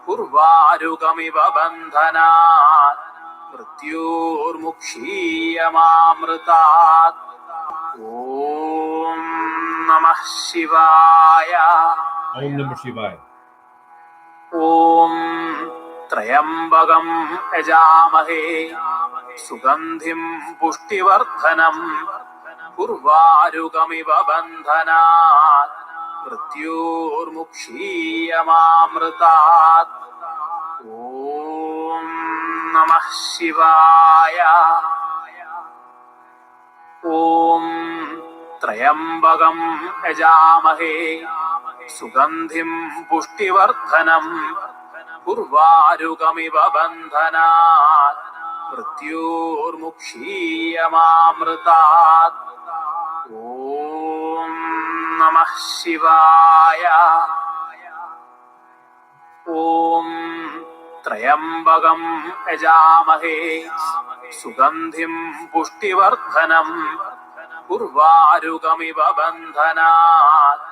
उर्वारुकमिव बन्धनात् मृत्योर्मुक्षीयमामृतात्। ॐ नमः शिवाय। Om Namah Shivaya. ॐ त्र्यम्बकं यजामहे सुगन्धिं पुष्टिवर्धनम् उर्वारुकमिव बन्धनात् मृत्योर्मुक्षीयमामृतात्। ॐ नमः शिवाय। ॐ त्र्यम्बकं यजामहे सुगन्धिं पुष्टिवर्धनम् उर्वारुकमिव बन्धनात् मृत्योर्मुक्षीयमामृतात्। ॐ नमः शिवाय। ॐ त्र्यम्बकं यजामहे सुगन्धिं पुष्टिवर्धनम् उर्वारुकमिव बन्धनात्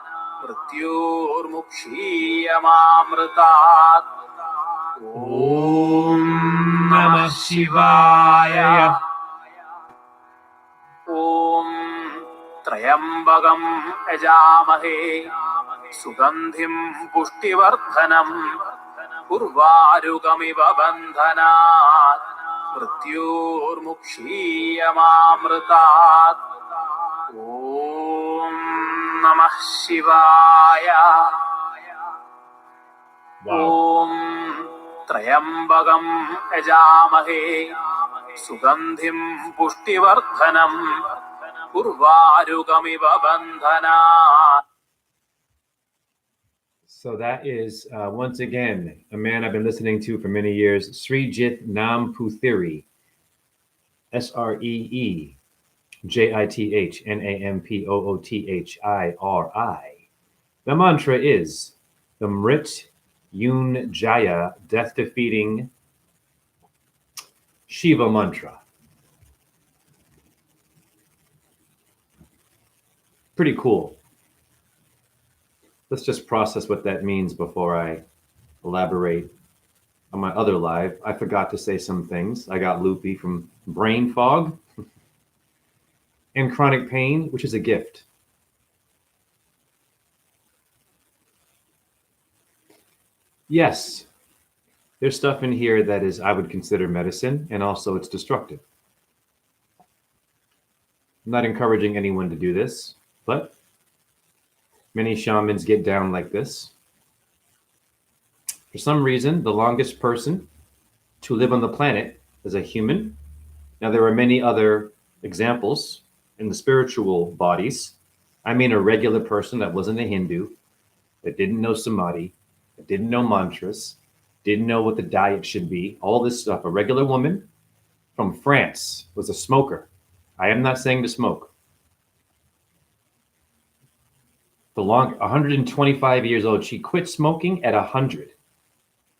मृत्योर्मुक्षीयमामृतात्। ॐ नमः शिवाय। ॐ त्र्यम्बकं यजामहे सुगन्धिं पुष्टिवर्धनम् उर्वारुकमिव बन्धनात् मृत्योर्मुक्षीयमामृतात्। ॐ नमः शिवाय। ॐ त्र्यम्बकं यजामहे सुगन्धिं पुष्टिवर्धनम् उर्वारुकमिव बन्धनात्. So that is, once again, a man I've been listening to for many years, Srijit Namputhiri, Sreejithnampothiri. The mantra is the Mrit Yun Jaya, death-defeating Shiva mantra. Pretty cool. Let's just process what that means before I elaborate on my other live. I forgot to say some things. I got loopy from brain fog and chronic pain, which is a gift. Yes, there's stuff in here that is, I would consider medicine, and also it's destructive. I'm not encouraging anyone to do this, but many shamans get down like this. For some reason, the longest person to live on the planet is a human. Now, there are many other examples in the spiritual bodies. I mean, a regular person that wasn't a Hindu, that didn't know samadhi, that didn't know mantras, didn't know what the diet should be, all this stuff. A regular woman from France was a smoker. I am not saying to smoke. 125 years old, she quit smoking at 100.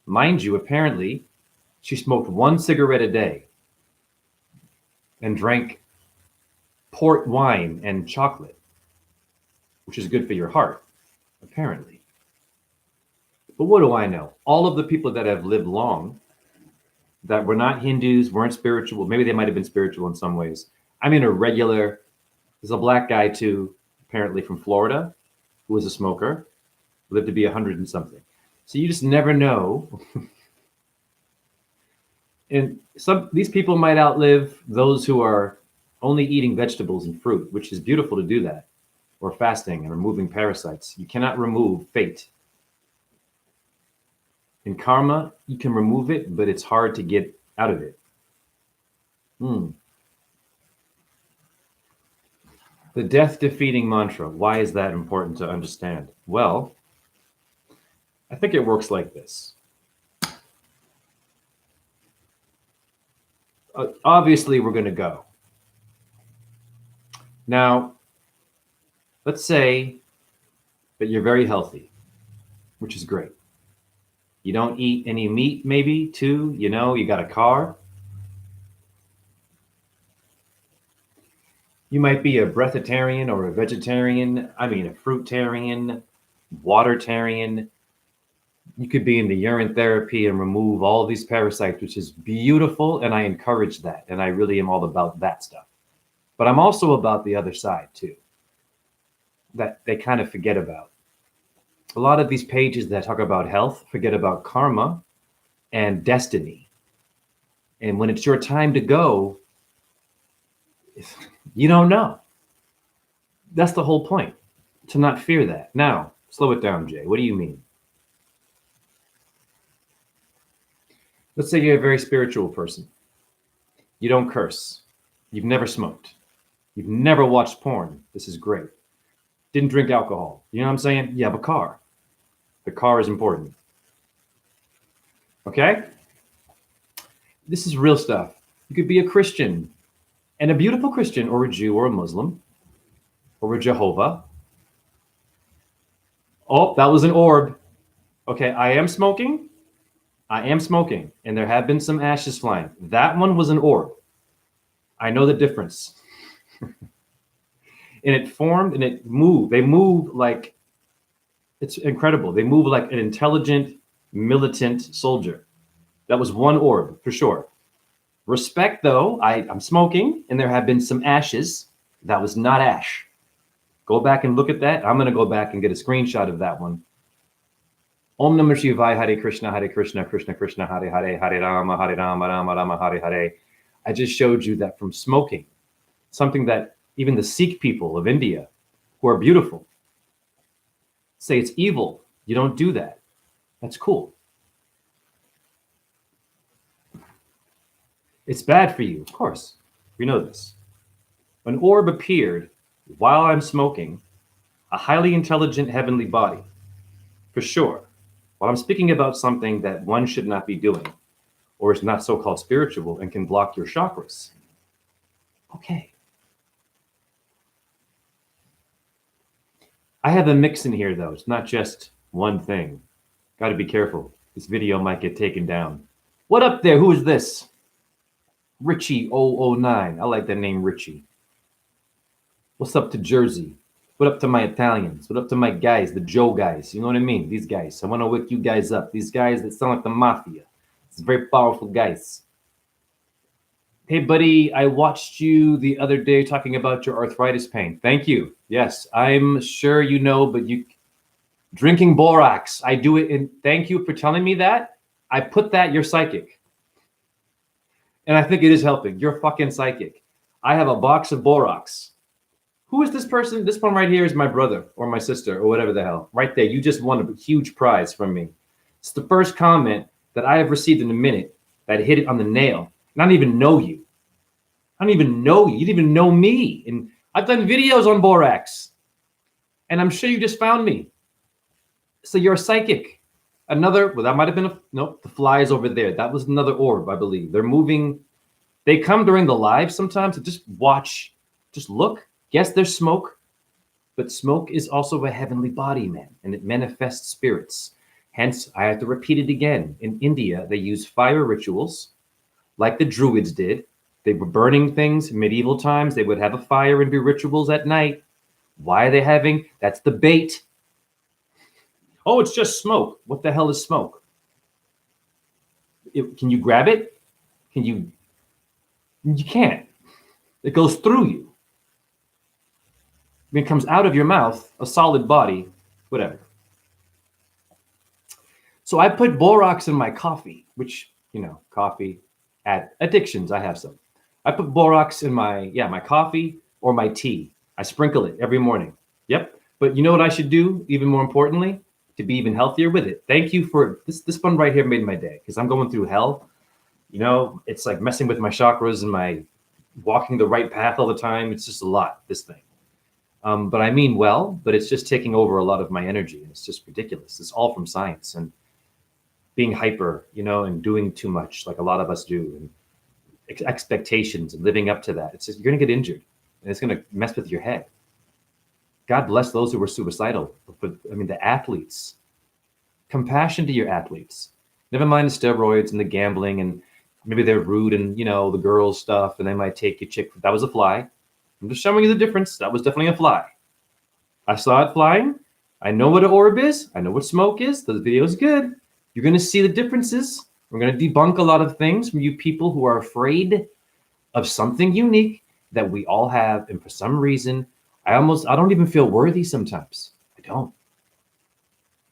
Mind you, apparently, she smoked one cigarette a day and drank port wine and chocolate, which is good for your heart, apparently. But what do I know? All of the people that have lived long, that were not Hindus, weren't spiritual, maybe they might have been spiritual in some ways. I mean, there's a black guy too, apparently from Florida, who was a smoker, lived to be 100 and something. So you just never know. And these people might outlive those who are only eating vegetables and fruit, which is beautiful to do that, or fasting and removing parasites. You cannot remove fate. In karma, you can remove it, but it's hard to get out of it. The death-defeating mantra, why is that important to understand? Well, I think it works like this. Obviously, we're going to go. Now, let's say that you're very healthy, which is great. You don't eat any meat, maybe, too. You know, you got a car. You might be a breatharian or a vegetarian. I mean, a fruitarian, watertarian. You could be in the urine therapy and remove all these parasites, which is beautiful. And I encourage that. And I really am all about that stuff. But I'm also about the other side too, that they kind of forget about. A lot of these pages that talk about health forget about karma and destiny. And when it's your time to go, you don't know. That's the whole point, to not fear that. Now, slow it down, Jay. What do you mean? Let's say you're a very spiritual person. You don't curse. You've never smoked. You've never watched porn. This is great. Didn't drink alcohol. You know what I'm saying? You have a car. The car is important. Okay? This is real stuff. You could be a Christian, and a beautiful Christian, or a Jew, or a Muslim, or a Jehovah. Oh, that was an orb. Okay, I am smoking. And there have been some ashes flying. That one was an orb. I know the difference. And it formed and it moved. They move like, it's incredible. They move like an intelligent, militant soldier. That was one orb for sure. Respect though, I'm smoking and there have been some ashes. That was not ash. Go back and look at that. I'm going to go back and get a screenshot of that one. Om Namah Shivaya, Hare Krishna, Krishna Krishna, Hare Hare, Hare Rama, Rama Rama, Hare Hare. I just showed you that from smoking, something that even the Sikh people of India, who are beautiful, say it's evil. You don't do that. That's cool. It's bad for you, of course. We know this. An orb appeared while I'm smoking, a highly intelligent heavenly body, for sure. While I'm speaking about something that one should not be doing, or is not so-called spiritual and can block your chakras. Okay. I have a mix in here though. It's not just one thing. Got to be careful. This video might get taken down. What up there? Who is this? Richie009. I like that name, Richie. What's up to Jersey? What up to my Italians? What up to my guys, the Joe guys? You know what I mean? These guys. I want to wake you guys up. These guys that sound like the mafia. It's very powerful guys. Hey, buddy, I watched you the other day talking about your arthritis pain. Thank you. Yes, I'm sure you know, but you drinking borax. I do it. And thank you for telling me that. I put that, you're psychic. And I think it is helping. You're fucking psychic. I have a box of borax. Who is this person? This one right here is my brother or my sister or whatever the hell. Right there. You just won a huge prize from me. It's the first comment that I have received in a minute that hit it on the nail. And I don't even know you. I don't even know you. You didn't even know me. And I've done videos on borax. And I'm sure you just found me. So you're a psychic. Another, well, that might have been nope, the fly is over there. That was another orb, I believe. They're moving. They come during the live sometimes. So just watch, just look. Yes, there's smoke, but smoke is also a heavenly body, man, and it manifests spirits. Hence, I have to repeat it again. In India, they use fire rituals like the Druids did. They were burning things. In medieval times, they would have a fire and do rituals at night. Why are they having? That's the bait. Oh, it's just smoke. What the hell is smoke? Can you grab it? Can you? You can't. It goes through you. When it comes out of your mouth, a solid body, whatever. So I put borax in my coffee, which, you know, coffee, addictions, I have some. I put borax in my coffee or my tea. I sprinkle it every morning. Yep. But you know what I should do, even more importantly, to be even healthier with it? Thank you for this one right here made my day because I'm going through hell. You know, it's like messing with my chakras and my walking the right path all the time. It's just a lot, this thing. But I mean well, but it's just taking over a lot of my energy. And it's just ridiculous. It's all from science and being hyper, you know, and doing too much like a lot of us do. And expectations and living up to that. It's just, you're going to get injured and it's going to mess with your head. God bless those who were suicidal. But I mean, the athletes, compassion to your athletes. Never mind the steroids and the gambling and maybe they're rude and, you know, the girls stuff and they might take your chick. That was a fly. I'm just showing you the difference. That was definitely a fly. I saw it flying. I know what an orb is. I know what smoke is. The video is good. You're going to see the differences. We're going to debunk a lot of things from you people who are afraid of something unique that we all have. And for some reason, I don't even feel worthy sometimes. I don't.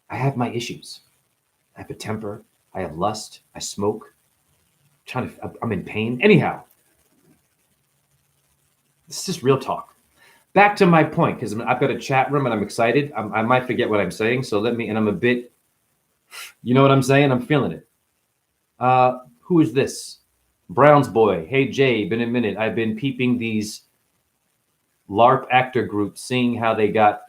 I have my issues. I have a temper. I have lust. I smoke. I'm in pain. Anyhow, it's just real talk. Back to my point, because I've got a chat room and I'm excited. I might forget what I'm saying. So and I'm a bit, you know what I'm saying? I'm feeling it. Who is this? Brown's boy. Hey, Jay, been a minute. I've been peeping these LARP actor groups, seeing how they got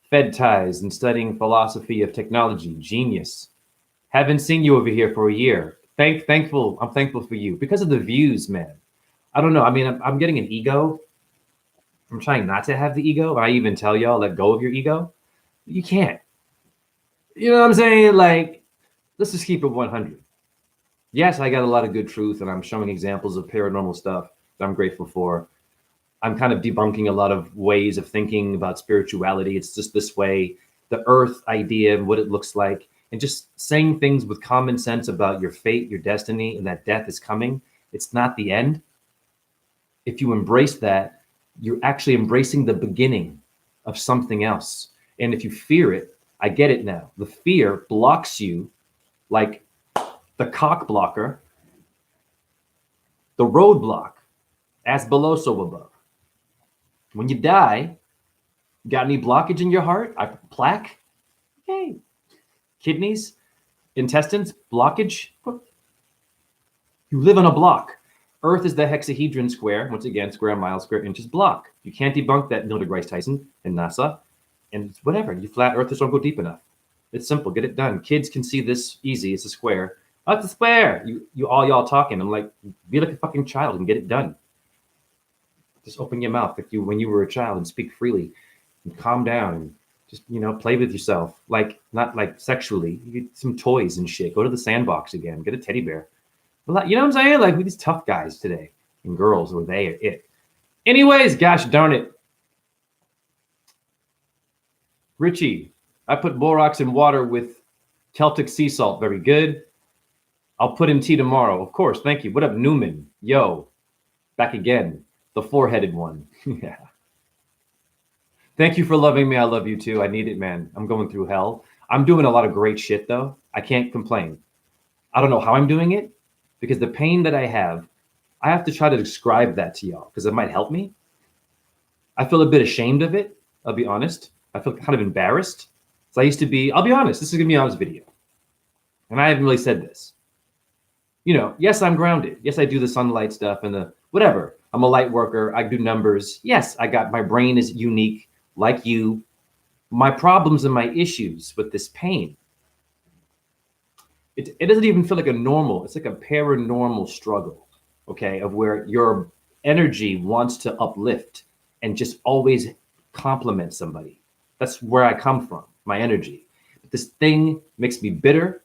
Fed ties and studying philosophy of technology. Genius. Haven't seen you over here for a year. I'm thankful for you because of the views, man. I don't know. I mean, I'm getting an ego. I'm trying not to have the ego. I even tell y'all, let go of your ego. You can't. You know what I'm saying? Like, let's just keep it 100. Yes, I got a lot of good truth, and I'm showing examples of paranormal stuff that I'm grateful for. I'm kind of debunking a lot of ways of thinking about spirituality. It's just this way, the earth idea and what it looks like, and just saying things with common sense about your fate, your destiny, and that death is coming. It's not the end. If you embrace that, you're actually embracing the beginning of something else. And if you fear it, I get it now. The fear blocks you like the cock blocker, the roadblock, as below, so above. When you die, got any blockage in your heart? Plaque? Okay. Kidneys, intestines, blockage? You live on a block. Earth is the hexahedron square, once again, square mile, square inches block. You can't debunk that, Neil deGrasse Tyson and NASA. And whatever, you flat earthers don't go deep enough. It's simple, get it done. Kids can see this easy, it's a square. Oh, it's a square. You all y'all talking. I'm like, be like a fucking child and get it done. Just open your mouth like when you were a child and speak freely and calm down and just, play with yourself. Like, not like sexually. You get some toys and shit. Go to the sandbox again. Get a teddy bear. You know what I'm saying? Like, we're these tough guys today and girls, or they are it. Anyways, gosh darn it. Richie, I put borax in water with Celtic sea salt. Very good. I'll put in tea tomorrow. Of course. Thank you. What up, Newman? Yo, back again. The four-headed one. Yeah. Thank you for loving me. I love you too. I need it, man. I'm going through hell. I'm doing a lot of great shit, though. I can't complain. I don't know how I'm doing it because the pain that I have to try to describe that to y'all because it might help me. I feel a bit ashamed of it. I'll be honest. I feel kind of embarrassed. So I used to be, I'll be honest. This is going to be an honest video. And I haven't really said this. Yes, I'm grounded. Yes, I do the sunlight stuff and the whatever. I'm a light worker. I do numbers. Yes, my brain is unique like you. My problems and my issues with this pain. It doesn't even feel like a normal. It's like a paranormal struggle, okay, of where your energy wants to uplift and just always compliment somebody. That's where I come from, my energy. But this thing makes me bitter.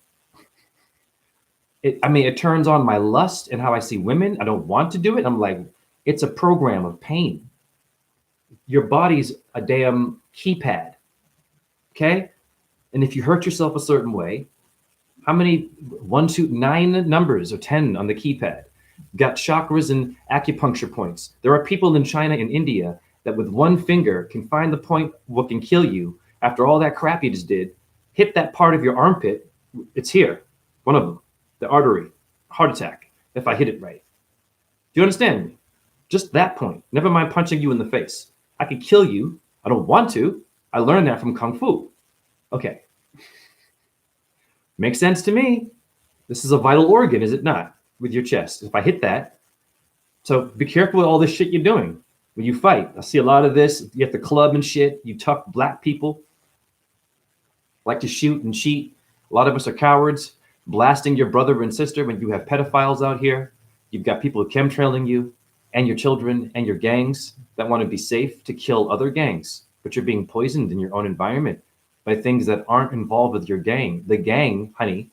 It turns on my lust and how I see women. I don't want to do it. I'm like, it's a program of pain. Your body's a damn keypad, okay? And if you hurt yourself a certain way, how many 1, 2, 9 numbers or 10 on the keypad? Got chakras and acupuncture points. There are people in China and India that with one finger can find the point what can kill you after all that crap you just did. Hit that part of your armpit. It's here, one of them. The artery, heart attack, if I hit it right. Do you understand me? Just that point. Never mind punching you in the face. I could kill you. I don't want to. I learned that from Kung Fu. Okay. Makes sense to me. This is a vital organ, is it not? With your chest. If I hit that. So be careful with all this shit you're doing. When you fight, I see a lot of this. You have the club and shit. You tough black people like to shoot and cheat. A lot of us are cowards. Blasting your brother and sister when you have pedophiles out here. You've got people chemtrailing you and your children and your gangs that want to be safe to kill other gangs, but you're being poisoned in your own environment by things that aren't involved with your gang. The gang, honey,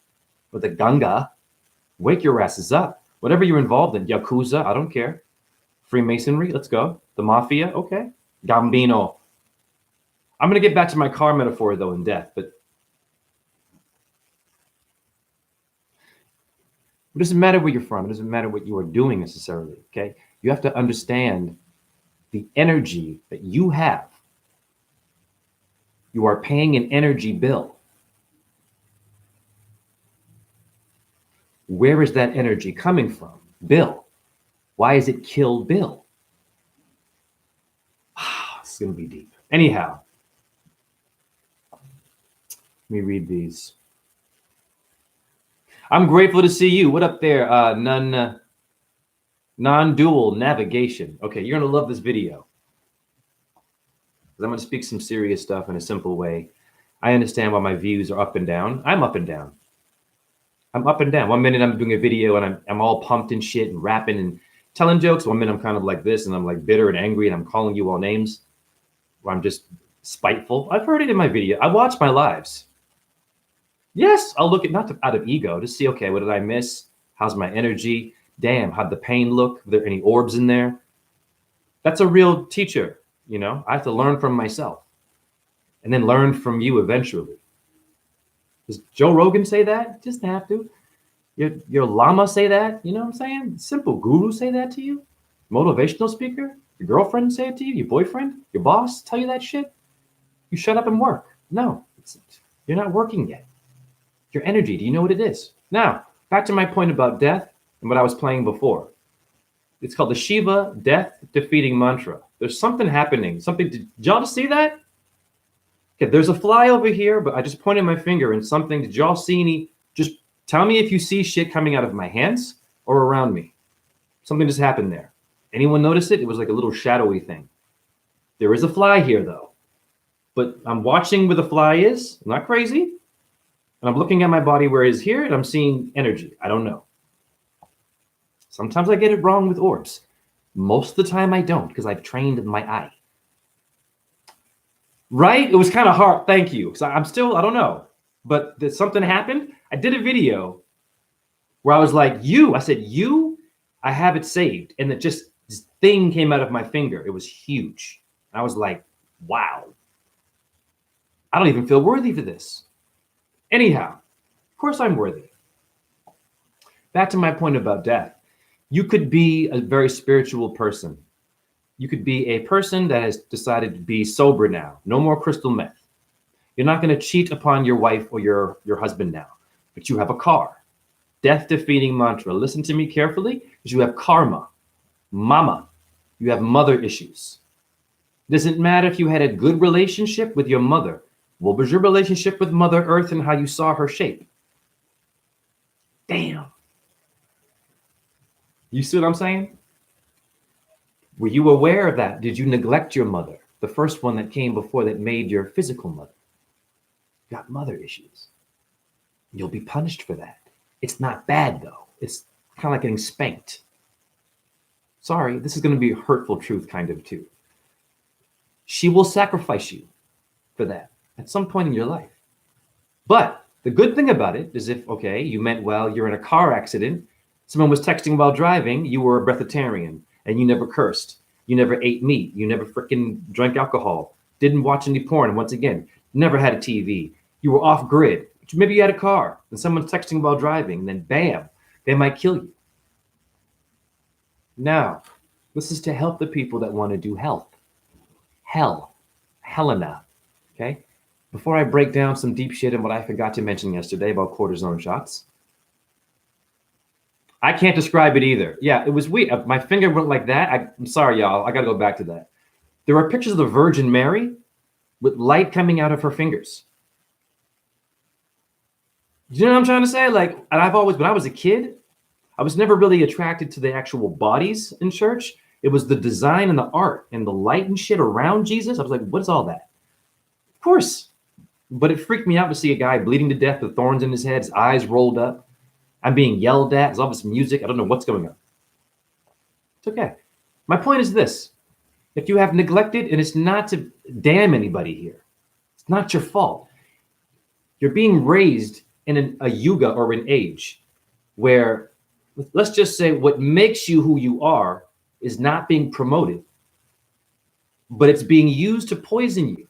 or the ganga, wake your asses up. Whatever you're involved in, Yakuza, I don't care. Freemasonry, let's go. The mafia, okay. Gambino. I'm going to get back to my car metaphor, though, in death, but It doesn't matter where you're from. It doesn't matter what you are doing necessarily. Okay. You have to understand the energy that you have. You are paying an energy bill. Where is that energy coming from? Bill. Why is it Kill Bill? It's going to be deep. Anyhow, let me read these. I'm grateful to see you. What up there? Non-dual navigation. Okay, you're going to love this video. I'm going to speak some serious stuff in a simple way. I understand why my views are up and down. I'm up and down. I'm up and down. 1 minute I'm doing a video and I'm all pumped and shit and rapping and telling jokes. 1 minute I'm kind of like this and I'm like bitter and angry and I'm calling you all names. Or I'm just spiteful. I've heard it in my video. I watch my lives. Yes, I'll look at not out of ego to see, okay, what did I miss? How's my energy? Damn, how'd the pain look? Are there any orbs in there? That's a real teacher, you know? I have to learn from myself and then learn from you eventually. Does Joe Rogan say that? Just have to. Your llama say that? You know what I'm saying? Simple guru say that to you? Motivational speaker? Your girlfriend say it to you? Your boyfriend? Your boss tell you that shit? You shut up and work. No, you're not working yet. Your energy, do you know what it is? Now, back to my point about death and what I was playing before. It's called the Shiva Death Defeating Mantra. There's something happening. Did y'all see that? Okay, there's a fly over here, but I just pointed my finger and something. Did y'all see any? Just tell me if you see shit coming out of my hands or around me. Something just happened there. Anyone notice it? It was like a little shadowy thing. There is a fly here, though. But I'm watching where the fly is. I'm not crazy. And I'm looking at my body where it is here, and I'm seeing energy. I don't know. Sometimes I get it wrong with orbs. Most of the time I don't, because I've trained my eye. Right? It was kind of hard. Thank you. So I'm still, I don't know. But something happened. I did a video where I was like, I said, I have it saved. And this thing came out of my finger. It was huge. I was like, wow. I don't even feel worthy for this. Anyhow, of course I'm worthy. Back to my point about death. You could be a very spiritual person. You could be a person that has decided to be sober now. No more crystal meth. You're not going to cheat upon your wife or your husband now, but you have a car. Death defeating mantra. Listen to me carefully, because you have karma. Mama, you have mother issues. It doesn't matter if you had a good relationship with your mother. What was your relationship with Mother Earth and how you saw her shape? Damn. You see what I'm saying? Were you aware of that? Did you neglect your mother? The first one that came before that made your physical mother. You got mother issues. You'll be punished for that. It's not bad, though. It's kind of like getting spanked. Sorry, this is going to be a hurtful truth kind of too. She will sacrifice you for that at some point in your life. But the good thing about it is if, okay, you meant well, you're in a car accident, someone was texting while driving, you were a breatharian, and you never cursed. You never ate meat. You never freaking drank alcohol. Didn't watch any porn. Once again, never had a TV. You were off grid. Maybe you had a car and someone's texting while driving, and then bam, they might kill you. Now, this is to help the people that want to do health. Helena. Okay? Before I break down some deep shit and what I forgot to mention yesterday about cortisone shots. I can't describe it either. Yeah, it was weird. My finger went like that. I'm sorry, y'all. I got to go back to that. There are pictures of the Virgin Mary with light coming out of her fingers. You know what I'm trying to say? Like, and I've always, when I was a kid, I was never really attracted to the actual bodies in church. It was the design and the art and the light and shit around Jesus. I was like, what is all that? Of course. But it freaked me out to see a guy bleeding to death with thorns in his head, his eyes rolled up. I'm being yelled at. There's all this music. I don't know what's going on. It's okay. My point is this. If you have neglected, and it's not to damn anybody here. It's not your fault. You're being raised in a yuga or an age where, let's just say, what makes you who you are is not being promoted, but it's being used to poison you.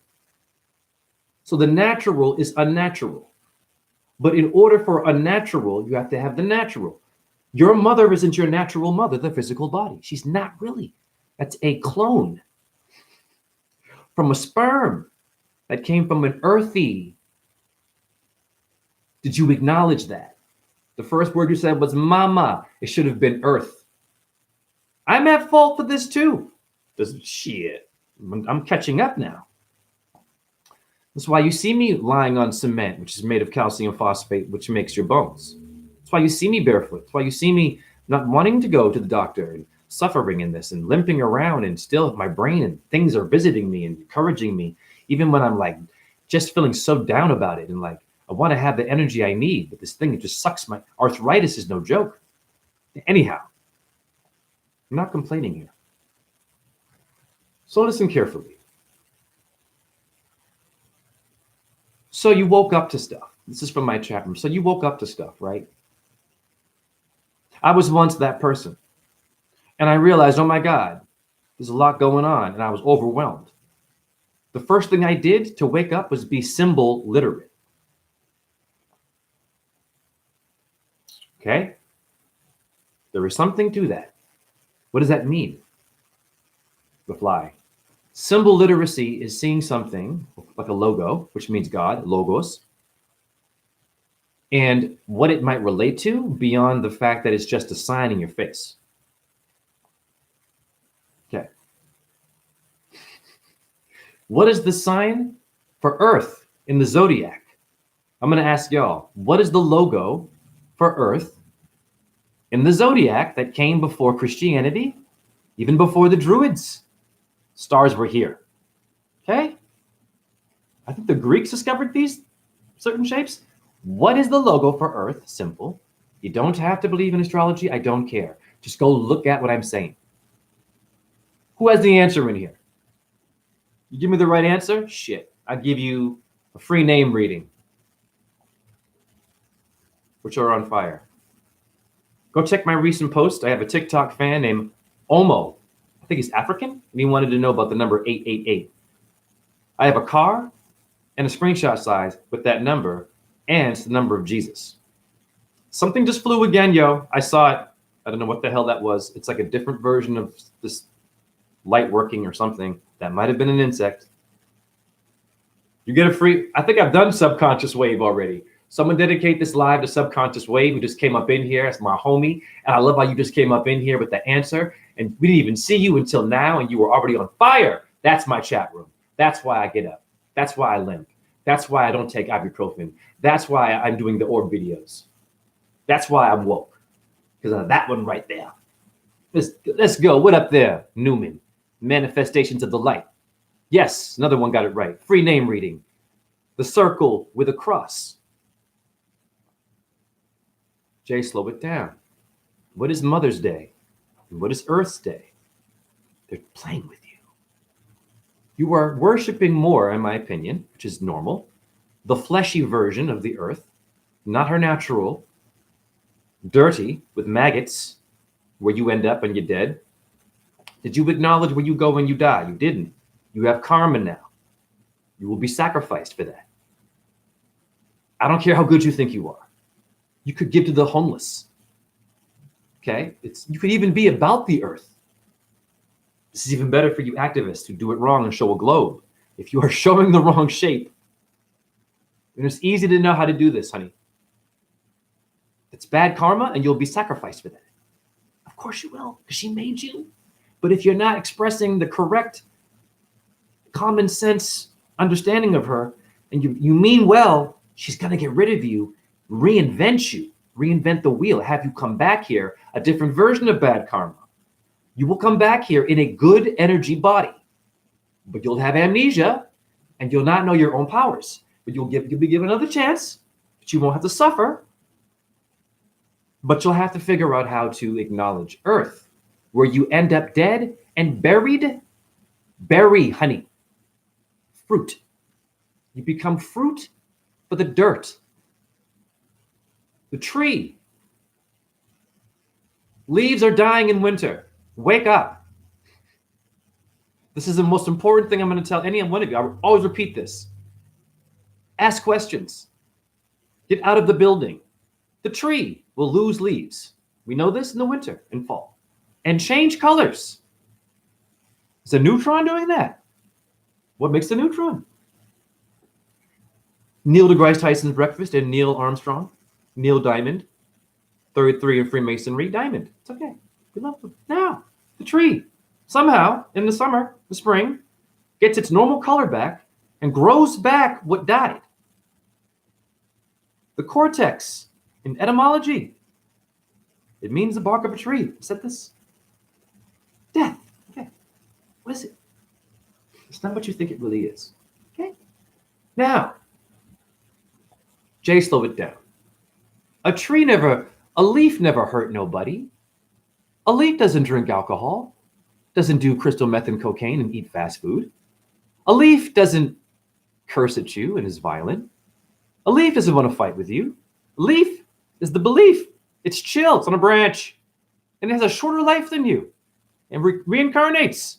So the natural is unnatural. But in order for unnatural, you have to have the natural. Your mother isn't your natural mother, the physical body. She's not really. That's a clone from a sperm that came from an earthy. Did you acknowledge that? The first word you said was mama. It should have been earth. I'm at fault for this too. Shit. I'm catching up now. That's why you see me lying on cement, which is made of calcium phosphate, which makes your bones. That's why you see me barefoot. That's why you see me not wanting to go to the doctor and suffering in this and limping around, and still my brain and things are visiting me and encouraging me, even when I'm like just feeling so down about it and like I want to have the energy I need, but this thing, it just sucks. My arthritis is no joke. Anyhow, I'm not complaining here. So listen carefully. So you woke up to stuff. This is from my chat room. So you woke up to stuff, right? I was once that person. And I realized, oh my God, there's a lot going on. And I was overwhelmed. The first thing I did to wake up was be symbol literate. Okay? There is something to that. What does that mean? Reply. Symbol literacy is seeing something like a logo, which means God, logos, and what it might relate to beyond the fact that it's just a sign in your face. Okay. What is the sign for Earth in the zodiac? I'm going to ask y'all, what is the logo for Earth in the zodiac that came before Christianity, even before the Druids? Stars were here. Okay? I think the Greeks discovered these certain shapes. What is the logo for Earth? Simple. You don't have to believe in astrology. I don't care. Just go look at what I'm saying. Who has the answer in here? You give me the right answer? Shit. I'll give you a free name reading, which are on fire. Go check my recent post. I have a TikTok fan named Omo. I think he's African, and he wanted to know about the number 888. I have a car and a screenshot size with that number, and it's the number of Jesus. Something just flew again, yo. I saw it. I don't know what the hell that was. It's like a different version of this light working or something. That might have been an insect. You get a free, I think I've done Subconscious Wave already. Someone dedicate this live to Subconscious Wave, who just came up in here. It's my homie. And I love how you just came up in here with the answer. And we didn't even see you until now, and you were already on fire. That's my chat room. That's why I get up. That's why I limp. That's why I don't take ibuprofen. That's why I'm doing the orb videos. That's why I'm woke. Because of that one right there. Let's go. What up there, Newman? Manifestations of the light. Yes, another one got it right. Free name reading. The circle with a cross. Jay, slow it down. What is Mother's Day? And what is Earth's Day? They're playing with you. You are worshiping more, in my opinion, which is normal, the fleshy version of the Earth, not her natural, dirty with maggots, where you end up when you're dead. Did you acknowledge where you go when you die? You didn't. You have karma now. You will be sacrificed for that. I don't care how good you think you are. You could give to the homeless. Okay? You could even be about the Earth. This is even better for you activists who do it wrong and show a globe. If you are showing the wrong shape, then it's easy to know how to do this, honey. It's bad karma, and you'll be sacrificed for that. Of course you will, because she made you. But if you're not expressing the correct common sense understanding of her, and you mean well, she's going to get rid of you, reinvent you, reinvent the wheel, have you come back here, a different version of bad karma. You will come back here in a good energy body, but you'll have amnesia and you'll not know your own powers. But you'll be given another chance, but you won't have to suffer. But you'll have to figure out how to acknowledge Earth, where you end up dead and buried. Bury, honey. Fruit. You become fruit for the dirt. The tree. Leaves are dying in winter. Wake up. This is the most important thing I'm going to tell any one of you. I will always repeat this. Ask questions. Get out of the building. The tree will lose leaves. We know this in the winter and fall. And change colors. Is a neutron doing that? What makes the neutron? Neil deGrasse Tyson's breakfast and Neil Armstrong. Neil Diamond. 33 in Freemasonry. Diamond. It's okay. We love them. Now, the tree, somehow, in the summer, the spring, gets its normal color back and grows back what died. The cortex, in etymology, it means the bark of a tree. I said this. Death. Okay. What is it? It's not what you think it really is. Okay. Now, Jay, slow it down. A leaf never hurt nobody. A leaf doesn't drink alcohol, doesn't do crystal meth and cocaine and eat fast food. A leaf doesn't curse at you and is violent. A leaf doesn't want to fight with you. A leaf is the belief. It's chill. It's on a branch. And it has a shorter life than you and reincarnates.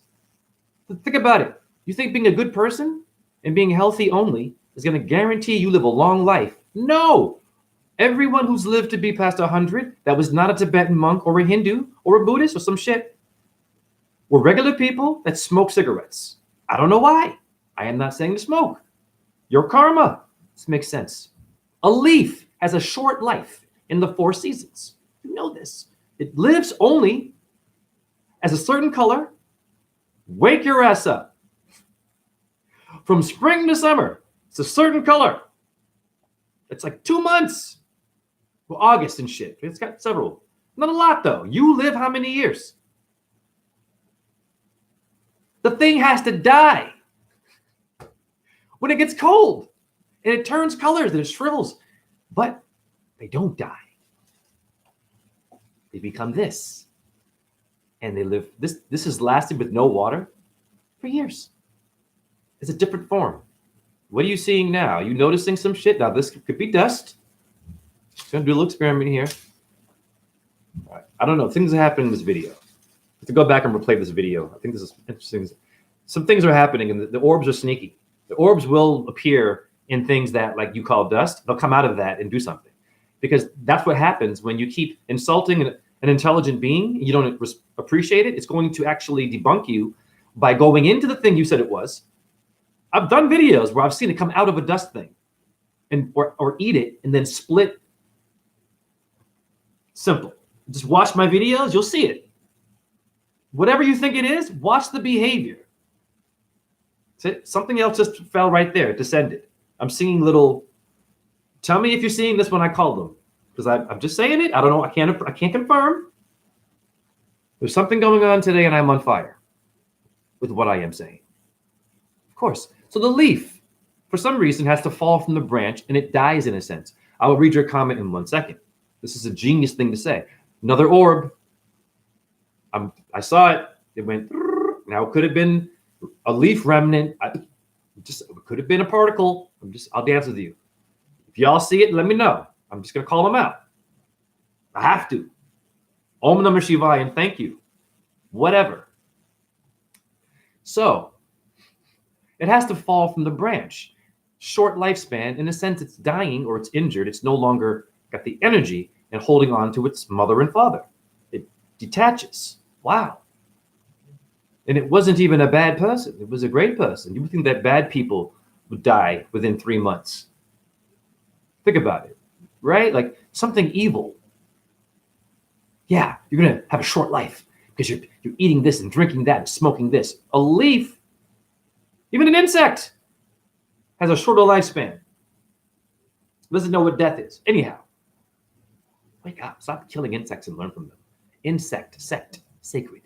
Think about it. You think being a good person and being healthy only is going to guarantee you live a long life? No. Everyone who's lived to be past 100 that was not a Tibetan monk or a Hindu or a Buddhist or some shit were regular people that smoke cigarettes. I don't know why. I am not saying to smoke. Your karma. This makes sense. A leaf has a short life in the 4 seasons. You know this. It lives only as a certain color. Wake your ass up. From spring to summer, it's a certain color. It's like 2 months. Well, August and shit. It's got several. Not a lot, though. You live how many years? The thing has to die when it gets cold. And it turns colors and it shrivels. But they don't die. They become this. And they live. This has lasted with no water for years. It's a different form. What are you seeing now? Are you noticing some shit? Now, this could be dust. Just going to do a little experiment here. All right. I don't know. Things that happen in this video. I have to go back and replay this video. I think this is interesting. Some things are happening, and the orbs are sneaky. The orbs will appear in things that, like you call dust. They'll come out of that and do something. Because that's what happens when you keep insulting an intelligent being. You don't appreciate it. It's going to actually debunk you by going into the thing you said it was. I've done videos where I've seen it come out of a dust thing and or eat it and then split. Simple. Just watch my videos, you'll see it. Whatever you think it is, watch the behavior. That's it. Something else just fell right there. It descended. I'm seeing little. Tell me if you're seeing this when I call them, because I'm just saying it. I don't know. I can't confirm. There's something going on today, and I'm on fire with what I am saying. Of course. So the leaf, for some reason, has to fall from the branch, and it dies in a sense. I will read your comment in 1 second. This is a genius thing to say. Another orb. I saw it. It went. Now it could have been a leaf remnant. It could have been a particle. I'll dance with you. If y'all see it, let me know. I'm just gonna call them out. I have to. Om Namah Shivaya and thank you. Whatever. So it has to fall from the branch. Short lifespan. In a sense, it's dying or it's injured. It's no longer got the energy and holding on to its mother and father. It detaches. Wow. And it wasn't even a bad person. It was a great person. You would think that bad people would die within 3 months. Think about it, right? Like something evil. Yeah, you're going to have a short life because you're eating this and drinking that and smoking this. A leaf, even an insect, has a shorter lifespan. Doesn't know what death is. Anyhow, wake up. Stop killing insects and learn from them. Insect, sect, sacred.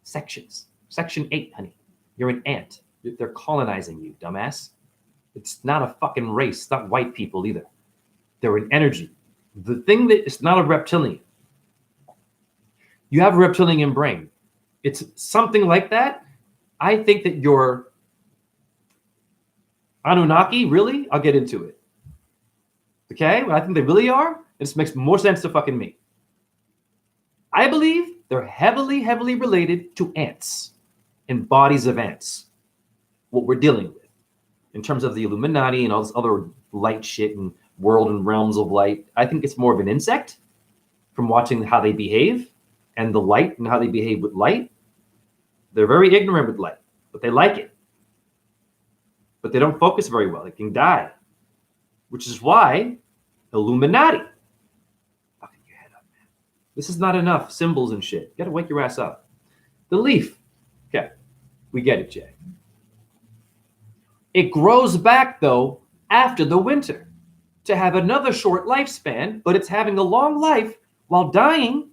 Sections. Section 8, honey. You're an ant. They're colonizing you, dumbass. It's not a fucking race. It's not white people either. They're an energy. The thing that it's not a reptilian. You have a reptilian brain. It's something like that. I think that you're Anunnaki, really? I'll get into it. Okay? What I think they really are, this makes more sense to fucking me. I believe they're heavily, heavily related to ants and bodies of ants. What we're dealing with in terms of the Illuminati and all this other light shit and world and realms of light. I think it's more of an insect. from watching how they behave and the light and how they behave with light. They're very ignorant with light, but they like it. But they don't focus very well. They can die, which is why Illuminati. Fucking your head up, man. This is not enough symbols and shit. You gotta wake your ass up. The leaf. Okay, we get it, Jay. It grows back, though, after the winter to have another short lifespan, but it's having a long life while dying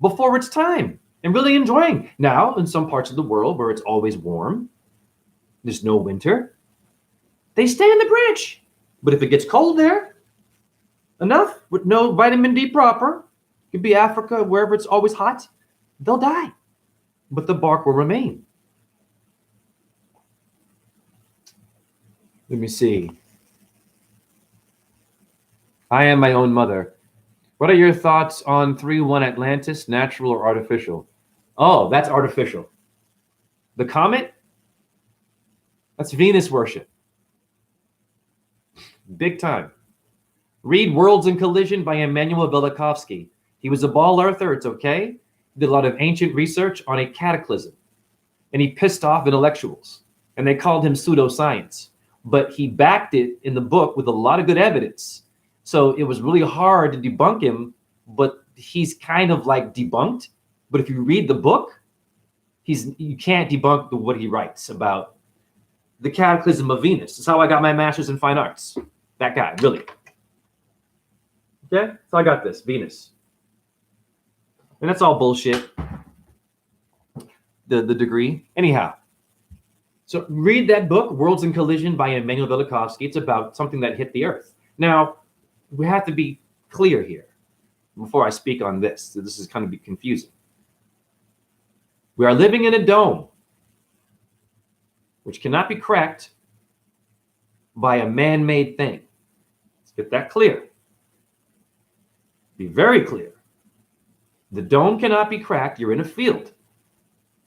before its time and really enjoying. Now, in some parts of the world where it's always warm, there's no winter, they stay in the branch. But if it gets cold there, enough with no vitamin D proper, it could be Africa, wherever it's always hot, they'll die. But the bark will remain. Let me see. I am my own mother. What are your thoughts on 3-1 Atlantis, natural or artificial? Oh, that's artificial. The comet? That's Venus worship. Big time. Read Worlds in Collision by Immanuel Velikovsky. He was a ball earther, it's okay. He did a lot of ancient research on a cataclysm. And he pissed off intellectuals. And they called him pseudoscience. But he backed it in the book with a lot of good evidence. So it was really hard to debunk him, but he's kind of like debunked. But if you read the book, you can't debunk what he writes about the cataclysm of Venus. That's how I got my master's in fine arts. That guy, really. Okay, so I got this, Venus. And that's all bullshit. The degree. Anyhow. So read that book, Worlds in Collision by Immanuel Velikovsky. It's about something that hit the earth. Now, we have to be clear here before I speak on this. This is kind of confusing. We are living in a dome, which cannot be cracked by a man-made thing. Let's get that clear. Be very clear. The dome cannot be cracked. You're in a field,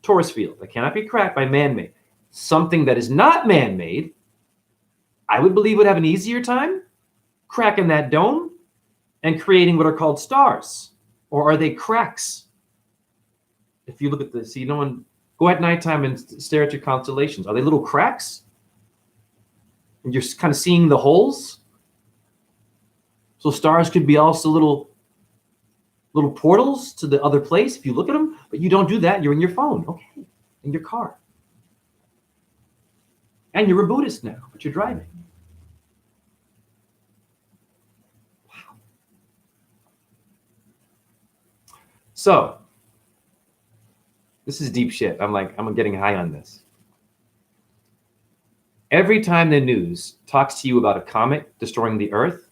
torus field, that cannot be cracked by man-made. Something that is not man-made, I would believe would have an easier time cracking that dome and creating what are called stars. Or are they cracks? If you look at this, see, no one, go at nighttime and stare at your constellations. Are they little cracks? And you're kind of seeing the holes? So stars could be also little portals to the other place if you look at them, but you don't do that. You're in your phone, okay, in your car. And you're a Buddhist now, but you're driving. Wow. So, this is deep shit. I'm getting high on this. Every time the news talks to you about a comet destroying the Earth,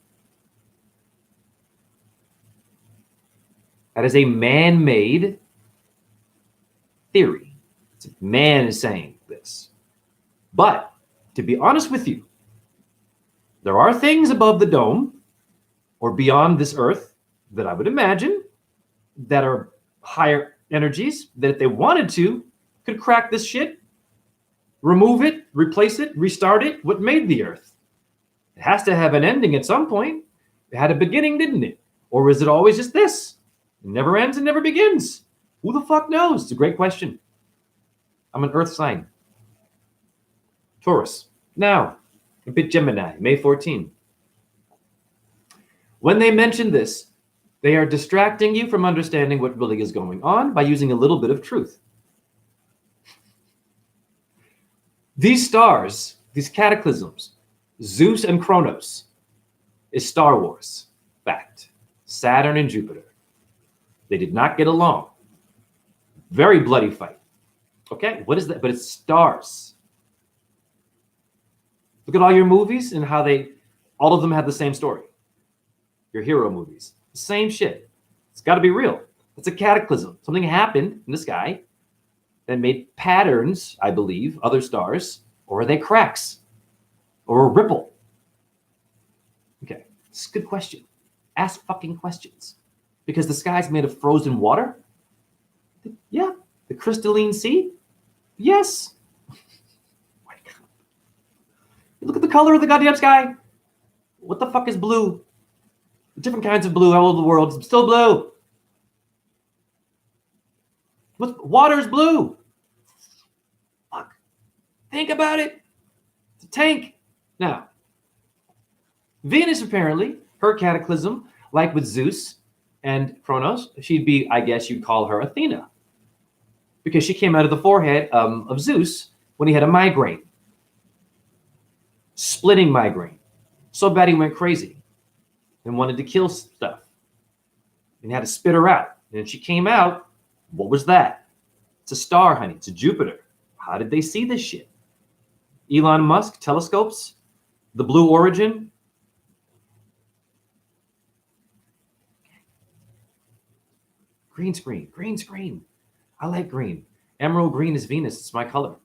that is a man-made theory. Man is saying this. But to be honest with you, there are things above the dome or beyond this earth that I would imagine that are higher energies that if they wanted to could crack this shit, remove it, replace it, restart it. What made the earth? It has to have an ending at some point. It had a beginning, didn't it? Or is it always just this? It never ends and never begins. Who the fuck knows? It's a great question. I'm an earth sign. Taurus. Now, a bit Gemini, May 14. When they mention this, they are distracting you from understanding what really is going on by using a little bit of truth. These stars, these cataclysms, Zeus and Kronos, is Star Wars. Fact. Saturn and Jupiter. They did not get along. Very bloody fight. Okay, what is that? But it's stars. Look at all your movies and how all of them have the same story. Your hero movies. Same shit. It's got to be real. It's a cataclysm. Something happened in the sky that made patterns, I believe, other stars, or are they cracks? Or a ripple? Okay, it's a good question. Ask fucking questions. Because the sky's made of frozen water? Yeah. The crystalline sea? Yes. Look at the color of the goddamn sky. What the fuck is blue? Different kinds of blue all over the world. It's still blue. Water's blue. Fuck. Think about it. It's a tank. Now, Venus apparently, her cataclysm, like with Zeus and Kronos, she'd be, I guess you'd call her Athena. Because she came out of the forehead of Zeus when he had a migraine. Splitting migraine. So bad he went crazy and wanted to kill stuff. And had to spit her out. And she came out. What was that? It's a star, honey. It's a Jupiter. How did they see this shit? Elon Musk, telescopes, the Blue Origin. Green screen. I like green. Emerald green is Venus. It's my color.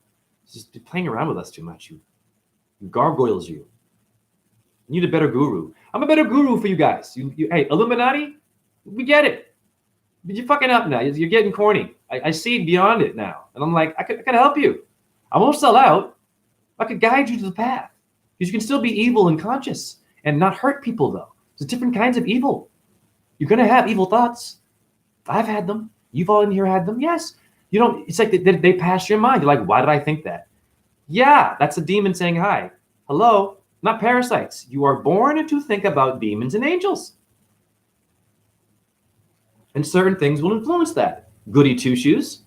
It's just playing around with us too much. You gargoyles you. You need a better guru. I'm a better guru for you guys. Hey, Illuminati, we get it. But you're fucking up now. You're getting corny. I see beyond it now. And I'm like, I could help you. I won't sell out. I could guide you to the path. Because you can still be evil and conscious and not hurt people, though. There's different kinds of evil. You're going to have evil thoughts. I've had them. You've all in here had them. Yes. You don't, it's like they pass your mind. You're like, why did I think that? Yeah, that's a demon saying hi. Hello, not parasites. You are born to think about demons and angels. And certain things will influence that. Goody two-shoes.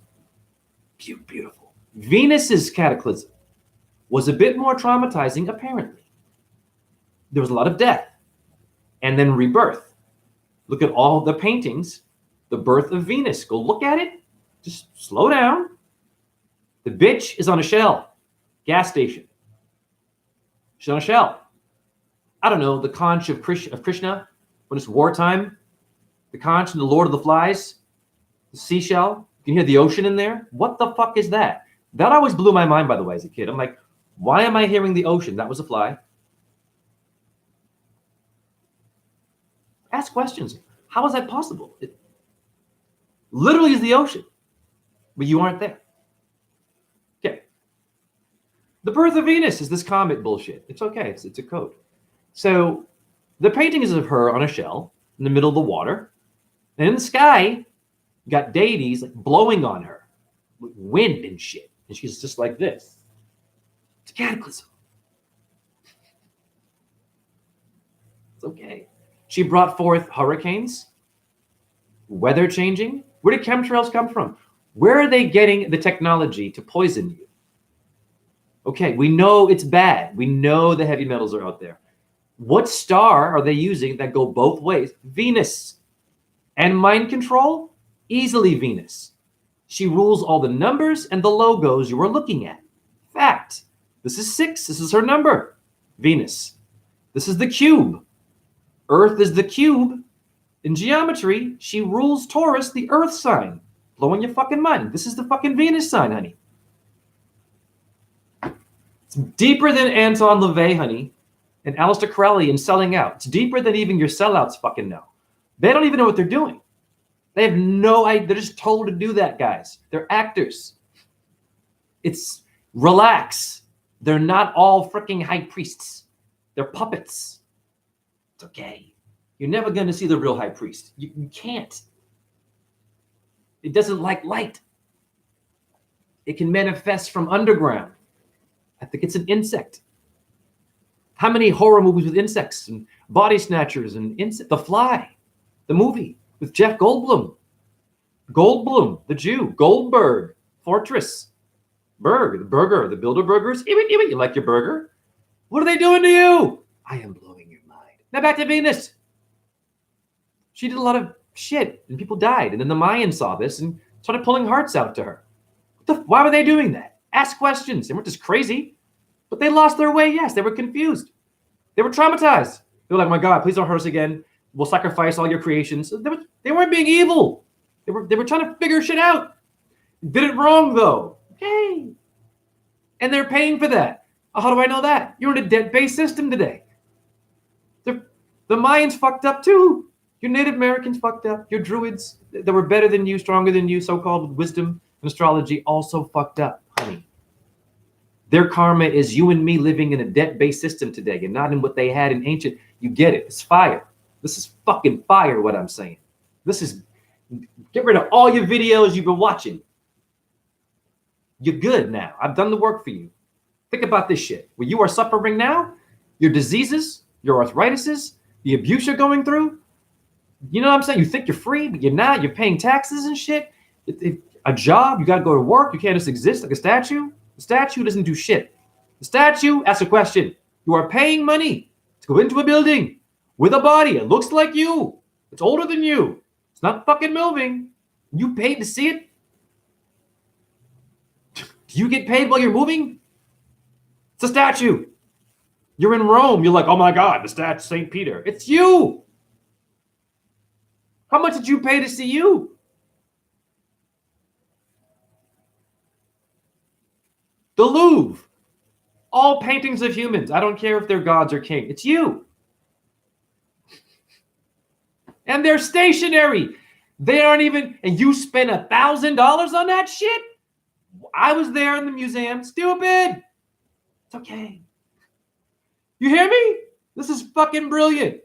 Beautiful. Venus's cataclysm was a bit more traumatizing, apparently. There was a lot of death and then rebirth. Look at all the paintings, the birth of Venus. Go look at it. Just slow down. The bitch is on a shell. Gas station. She's on a shell. I don't know, the conch of Krishna when it's wartime. The conch and the Lord of the Flies. The seashell. You can hear the ocean in there. What the fuck is that? That always blew my mind, by the way, as a kid. I'm like, why am I hearing the ocean? That was a fly. Ask questions. How is that possible? It literally is the ocean, but you aren't there. Okay. The birth of Venus is this comet bullshit. It's okay. It's a code. So the painting is of her on a shell in the middle of the water. And in the sky, you got deities like blowing on her with wind and shit. And she's just like this. It's a cataclysm. It's okay. She brought forth hurricanes, weather changing. Where did chemtrails come from? Where are they getting the technology to poison you? Okay, we know it's bad. We know the heavy metals are out there. What star are they using that go both ways? Venus. And mind control? Easily Venus. She rules all the numbers and the logos you are looking at. Fact. This is 6. This is her number. Venus. This is the cube. Earth is the cube. In geometry, she rules Taurus, the Earth sign. Blowing your fucking mind. This is the fucking Venus sign, honey. It's deeper than Anton LaVey, honey, and Aleister Crowley and selling out. It's deeper than even your sellouts fucking know. They don't even know what they're doing. They have no idea. They're just told to do that, guys. They're actors. It's relax. They're not all freaking high priests. They're puppets. It's okay. You're never going to see the real high priest. You can't. It doesn't like light. It can manifest from underground. I think it's an insect. How many horror movies with insects and body snatchers and insect? The Fly, the movie with Jeff Goldblum. Goldblum, the Jew. Goldberg, Fortress. Berg, the burger, the Bilderbergers. You like your burger? What are they doing to you? I am blowing your mind. Now back to Venus. She did a lot of shit and people died. And then the Mayans saw this and started pulling hearts out to her. Why were they doing that? Ask questions. They weren't just crazy, but they lost their way. Yes, they were confused. They were traumatized. They were like, oh my God, please don't hurt us again. We'll sacrifice all your creations. They weren't being evil. They were trying to figure shit out. Did it wrong though. Okay. And they're paying for that. How do I know that? You're in a debt-based system today. The Mayans fucked up too. Your Native Americans fucked up. Your Druids that were better than you, stronger than you, so-called wisdom and astrology also fucked up, honey. Their karma is you and me living in a debt-based system today and not in what they had in ancient. You get it. It's fire. This is fucking fire, what I'm saying. This is, get rid of all your videos you've been watching. You're good now. I've done the work for you. Think about this shit. Where you are suffering now, your diseases, your arthritises, the abuse you're going through. You know what I'm saying? You think you're free, but you're not. You're paying taxes and shit. A job, you got to go to work. You can't just exist like a statue. The statue doesn't do shit. The statue asks a question. You are paying money to go into a building with a body. It looks like you. It's older than you. It's not fucking moving. You paid to see it. Do you get paid while you're moving? It's a statue. You're in Rome. You're like, oh my God, the statue, St. Peter. It's you. How much did you pay to see you? The Louvre. All paintings of humans. I don't care if they're gods or king. It's you. And they're stationary. They aren't even, and you spent $1,000 on that shit? I was there in the museum. Stupid. It's okay. You hear me? This is fucking brilliant.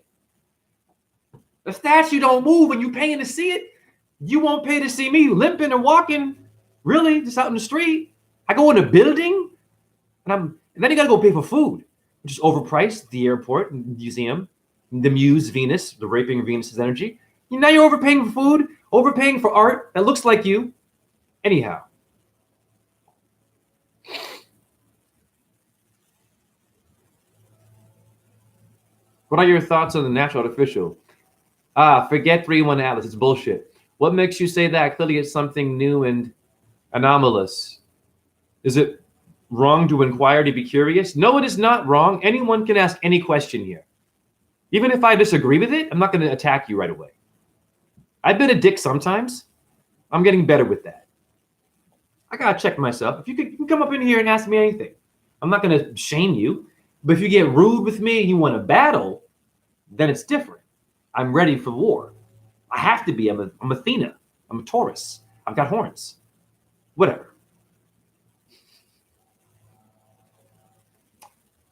The statue don't move when you paying to see it. You won't pay to see me limping or walking, really, just out in the street. I go in a building, and then you gotta go pay for food, which is overpriced. The airport, museum, the muse Venus, the raping of Venus's energy. Now you're overpaying for food, overpaying for art that looks like you. Anyhow. What are your thoughts on the natural artificial? Forget 3-1 Atlas. It's bullshit. What makes you say that? Clearly it's something new and anomalous. Is it wrong to inquire, to be curious? No, it is not wrong. Anyone can ask any question here. Even if I disagree with it, I'm not going to attack you right away. I've been a dick sometimes. I'm getting better with that. I got to check myself. If you can come up in here and ask me anything. I'm not going to shame you. But if you get rude with me and you want to battle, then it's different. I'm ready for war. I have to be. I'm Athena. I'm a Taurus. I've got horns. Whatever.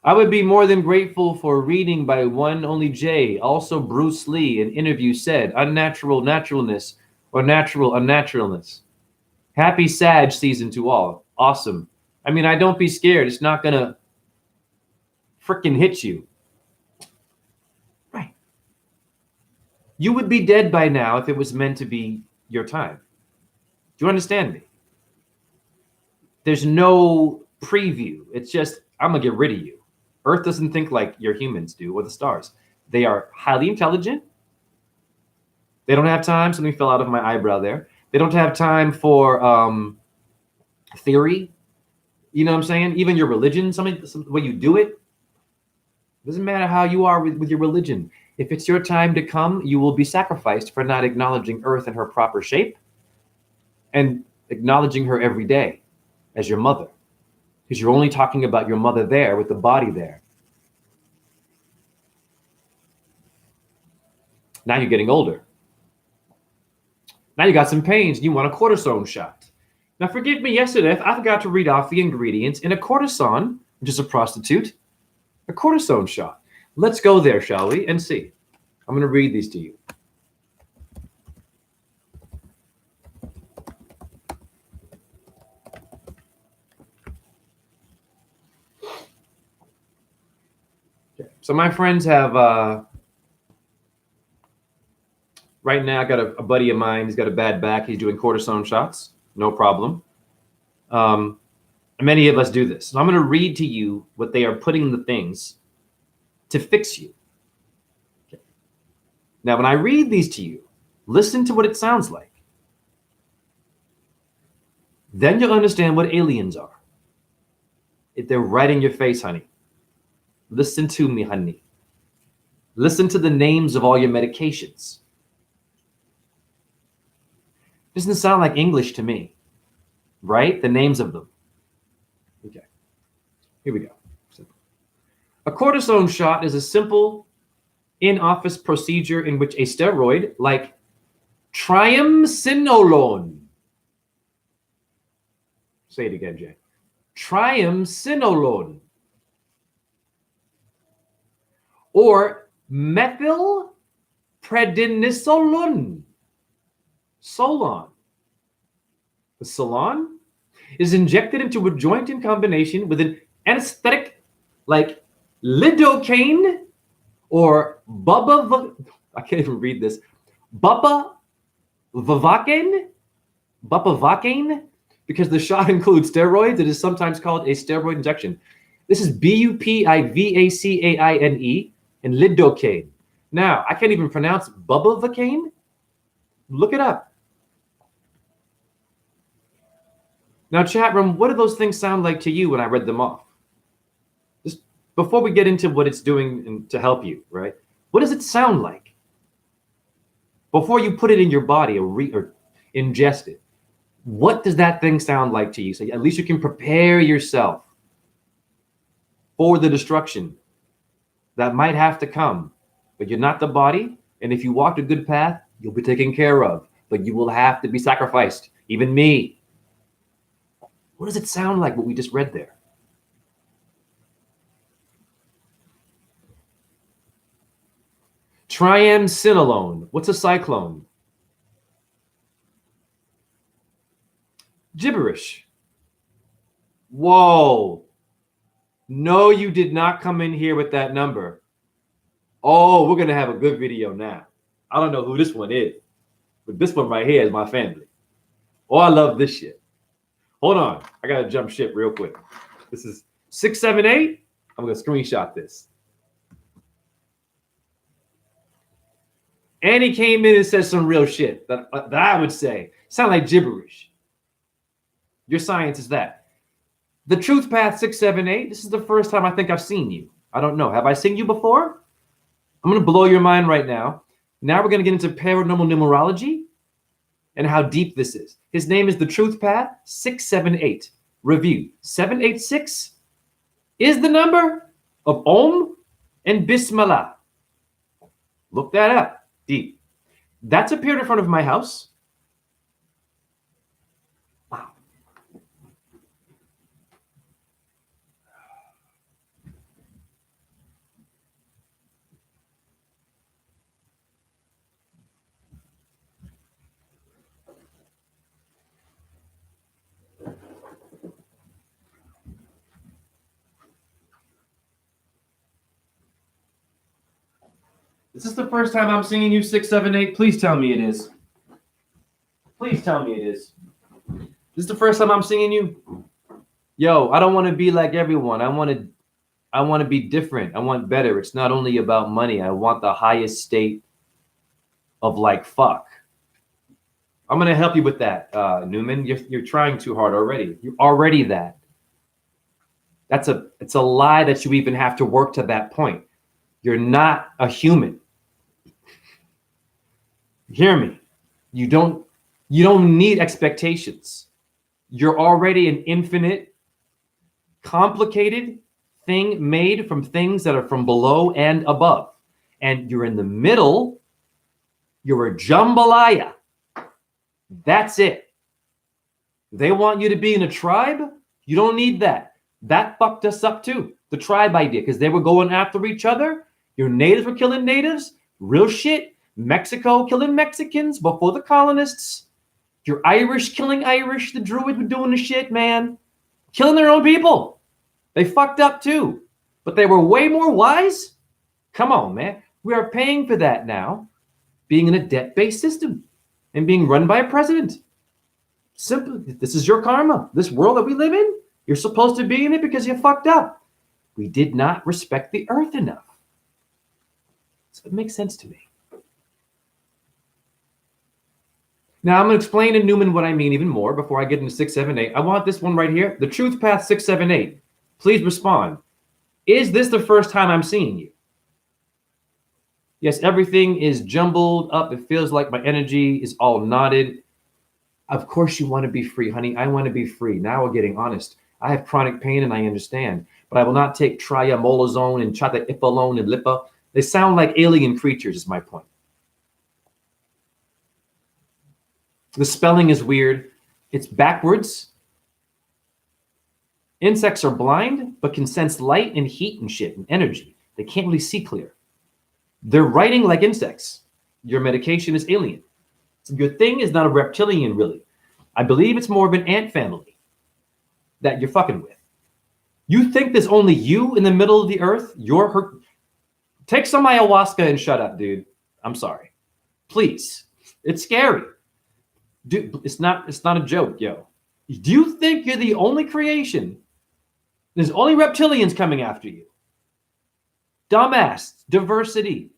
I would be more than grateful for a reading by one only J. Also, Bruce Lee, in interview said, unnatural naturalness or natural unnaturalness. Happy Sag season to all. Awesome. I mean, I don't be scared. It's not going to freaking hit you. Right. You would be dead by now if it was meant to be your time. Do you understand me? There's no preview. It's just, I'm going to get rid of you. Earth doesn't think like your humans do, or the stars. They are highly intelligent. They don't have time. Something fell out of my eyebrow there. They don't have time for theory. You know what I'm saying? Even your religion, some way you do it. Doesn't matter how you are with your religion. If it's your time to come, you will be sacrificed for not acknowledging Earth in her proper shape and acknowledging her every day as your mother. Because you're only talking about your mother there with the body there. Now you're getting older. Now you got some pains and you want a cortisone shot. Now forgive me, yesterday I forgot to read off the ingredients in a cortisone, which is a prostitute, a cortisone shot. Let's go there, shall we, and see. I'm going to read these to you. So my friends have, right now I got a buddy of mine, he's got a bad back, he's doing cortisone shots, no problem. Many of us do this. So I'm going to read to you what they are putting in the things to fix you. Okay. Now, when I read these to you, listen to what it sounds like. Then you'll understand what aliens are. If they're right in your face, honey. Listen to me, honey. Listen to the names of all your medications. Doesn't sound like English to me, right? The names of them. Okay, here we go. A cortisone shot is a simple in-office procedure in which a steroid like triamcinolone, say it again, Jay, triamcinolone, or methylphenidate prednisolone. Solon. The Solon is injected into a joint in combination with an anesthetic like lidocaine or I can't even read this. Bupavacaine, because the shot includes steroids. It is sometimes called a steroid injection. This is Bupivacaine and lidocaine. Now, I can't even pronounce bubavacaine. Look it up. Now, chat room, what do those things sound like to you when I read them off? Just before we get into what it's doing to help you, right? What does it sound like? Before you put it in your body or ingest it, what does that thing sound like to you? So at least you can prepare yourself for the destruction that might have to come. But you're not the body, and if you walk a good path, you'll be taken care of. But you will have to be sacrificed, even me. What does it sound like, what we just read there? Triamcinolone. What's a cyclone? Gibberish. Whoa. No, you did not come in here with that number. Oh, we're going to have a good video now. I don't know who this one is, but this one right here is my family. Oh, I love this shit. Hold on. I got to jump ship real quick. This is 678. I'm going to screenshot this. And he came in and said some real shit that I would say sound like gibberish. Your science is that. The Truth Path 678. This is the first time I think I've seen you. I don't know. Have I seen you before? I'm going to blow your mind right now. Now we're going to get into paranormal numerology and how deep this is. His name is the Truth Path 678. Review. 786 is the number of Om and Bismillah. Look that up. Deep. That's appeared in front of my house. Wow. Is this the first time I'm seeing you, 678? Please tell me it is. Please tell me it is. This is the first time I'm seeing you? Yo, I don't want to be like everyone. I want to be different. I want better. It's not only about money. I want the highest state of like fuck. I'm going to help you with that, Newman. You're trying too hard already. You're already that. It's a lie that you even have to work to that point. You're not a human. Hear me. You don't need expectations. You're already an infinite, complicated thing made from things that are from below and above. And you're in the middle. You're a jambalaya. That's it. They want you to be in a tribe. You don't need that. That fucked us up too. The tribe idea, because they were going after each other. Your natives were killing natives. Real shit. Mexico killing Mexicans before the colonists. Your Irish killing Irish. The Druids were doing the shit, man. Killing their own people. They fucked up too. But they were way more wise. Come on, man. We are paying for that now. Being in a debt-based system. And being run by a president. Simple. This is your karma. This world that we live in. You're supposed to be in it because you fucked up. We did not respect the earth enough. So it makes sense to me. Now I'm going to explain to Newman what I mean even more before I get into 678. I want this one right here. The Truth Path 678. Please respond. Is this the first time I'm seeing you? Yes, everything is jumbled up. It feels like my energy is all knotted. Of course you want to be free, honey. I want to be free. Now we're getting honest. I have chronic pain and I understand. But I will not take triamolazone and chataipolone and lipa. They sound like alien creatures is my point. The spelling is weird. It's backwards. Insects are blind, but can sense light and heat and shit and energy. They can't really see clear. They're writing like insects. Your medication is alien. So your thing is not a reptilian, really. I believe it's more of an ant family that you're fucking with. You think there's only you in the middle of the earth? Take some ayahuasca and shut up, dude. I'm sorry. Please. It's scary. Dude, it's not a joke, yo. Do you think you're the only creation? There's only reptilians coming after you. Dumbass. Diversity.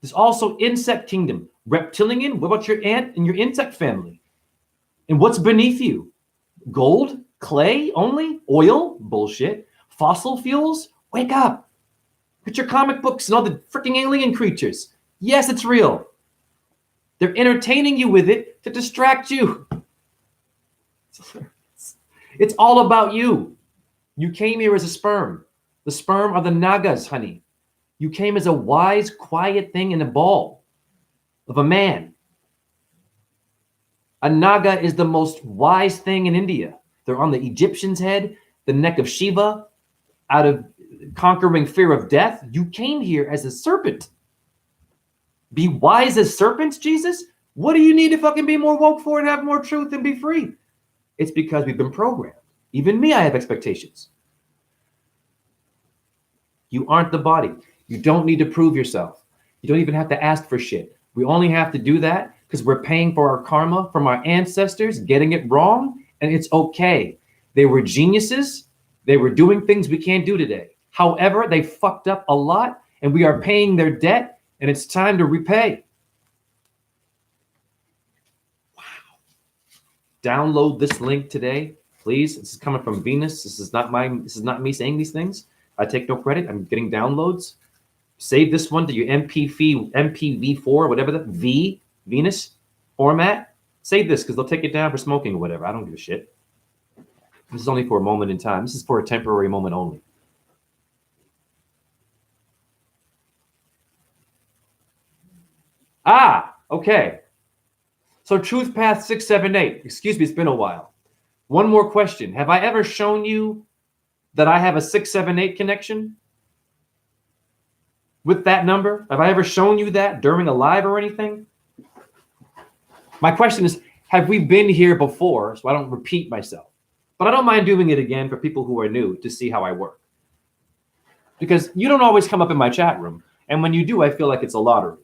There's also insect kingdom. Reptilian? What about your ant and your insect family? And what's beneath you? Gold? Clay only? Oil? Bullshit. Fossil fuels? Wake up. Get your comic books and all the freaking alien creatures. Yes, it's real. They're entertaining you with it to distract you. It's all about you. You came here as a sperm. The sperm are the Nagas, honey. You came as a wise, quiet thing in a ball of a man. A Naga is the most wise thing in India. They're on the Egyptian's head, the neck of Shiva, out of conquering fear of death. You came here as a serpent. Be wise as serpents, Jesus? What do you need to fucking be more woke for and have more truth and be free? It's because we've been programmed. Even me, I have expectations. You aren't the body. You don't need to prove yourself. You don't even have to ask for shit. We only have to do that because we're paying for our karma from our ancestors getting it wrong, and it's okay. They were geniuses. They were doing things we can't do today. However, they fucked up a lot, and we are paying their debt, and it's time to repay. Wow. Download this link today, please. This is coming from Venus. This is not me saying these things. I take no credit. I'm getting downloads. Save this one to your MPV4, whatever the Venus format. Save this because they'll take it down for smoking or whatever. I don't give a shit. This is only for a moment in time. This is for a temporary moment only. Okay. So Truth Path 678. Excuse me, it's been a while. One more question. Have I ever shown you that I have a 678 connection with that number? Have I ever shown you that during a live or anything? My question is, have we been here before so I don't repeat myself? But I don't mind doing it again for people who are new to see how I work. Because you don't always come up in my chat room. And when you do, I feel like it's a lottery.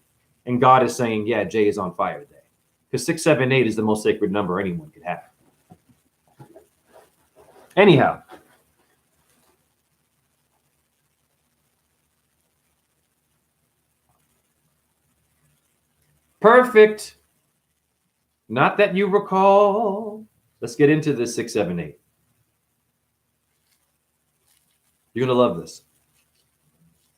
And God is saying, yeah, Jay is on fire today. Because 678 is the most sacred number anyone could have. Anyhow. Perfect. Not that you recall. Let's get into this 678. You're going to love this.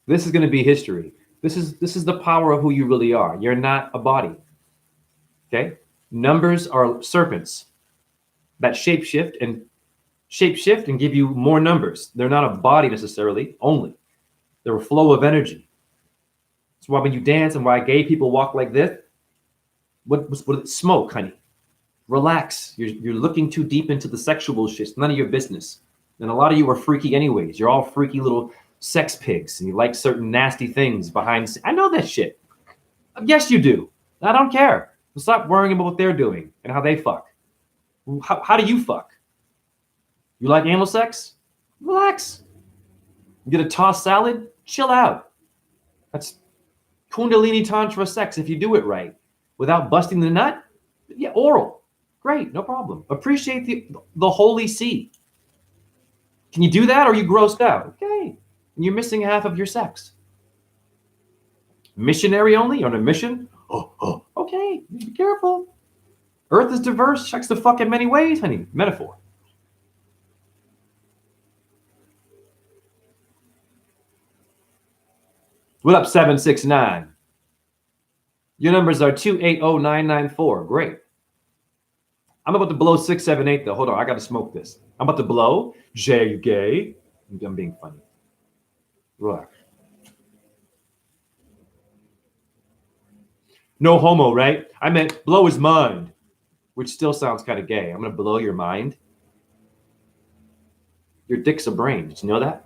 This is going to be history. This is the power of who you really are. You're not a body. Okay? Numbers are serpents that shapeshift and give you more numbers. They're not a body necessarily only. They're a flow of energy. That's why when you dance and why gay people walk like this, what smoke, honey. Relax. You're looking too deep into the sexual shit. It's none of your business. And a lot of you are freaky anyways. You're all freaky little sex pigs and you like certain nasty things behind. I know that shit. Yes, you do. I don't care. Stop worrying about what they're doing and how they fuck. How do you fuck? You like anal sex? Relax. You get a tossed salad? Chill out. That's Kundalini Tantra sex if you do it right. Without busting the nut? Yeah, oral. Great, no problem. Appreciate the holy sea. Can you do that or are you grossed out? Okay. And you're missing half of your sex. Missionary only? You're on a mission? Oh. Okay, be careful. Earth is diverse. Sex the fuck in many ways, honey. Metaphor. What up, 769? Your numbers are 280994. Great. I'm about to blow 678 though. Hold on, I gotta smoke this. I'm about to blow. Jay, are you gay? I'm being funny. Relax. No homo, right? I meant blow his mind, which still sounds kind of gay. I'm gonna blow your mind. Your dick's a brain. Did you know that?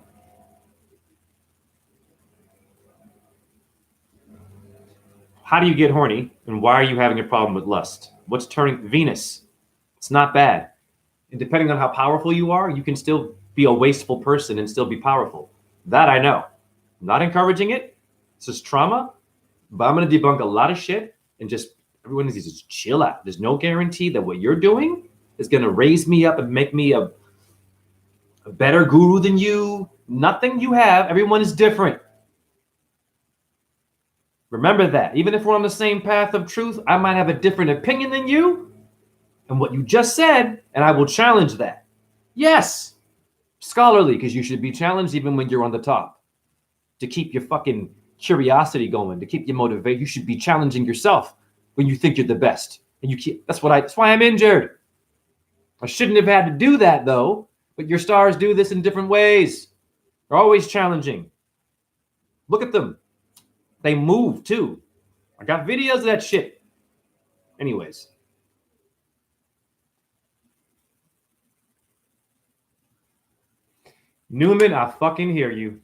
How do you get horny? And why are you having a problem with lust? What's turning Venus? It's not bad. And depending on how powerful you are, you can still be a wasteful person and still be powerful. That I know. I'm not encouraging it. It's just trauma. But I'm going to debunk a lot of shit and just everyone needs to just chill out. There's no guarantee that what you're doing is going to raise me up and make me a better guru than you. Nothing you have. Everyone is different. Remember that. Even if we're on the same path of truth, I might have a different opinion than you and what you just said, and I will challenge that. Yes, scholarly, because you should be challenged even when you're on the top. To keep your fucking curiosity going, to keep you motivated, you should be challenging yourself when you think you're the best. And you keep that's why I'm injured. I shouldn't have had to do that though, but your stars do this in different ways. They're always challenging. Look at them. They move too. I got videos of that shit. Anyways. Newman, I fucking hear you.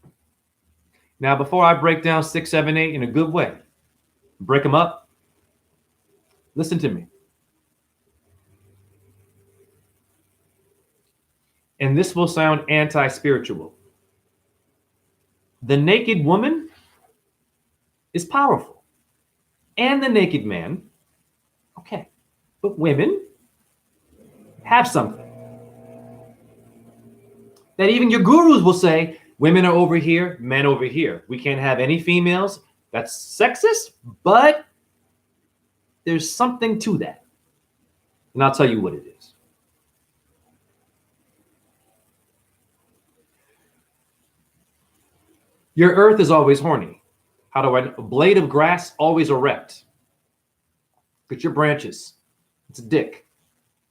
Now, before I break down 6, 7, 8 in a good way, break them up, listen to me. And this will sound anti-spiritual. The naked woman is powerful. And the naked man, okay. But women have something that even your gurus will say, women are over here, men over here. We can't have any females. That's sexist, but there's something to that. And I'll tell you what it is. Your earth is always horny. How do I know? A blade of grass always erect. Look at your branches. It's a dick.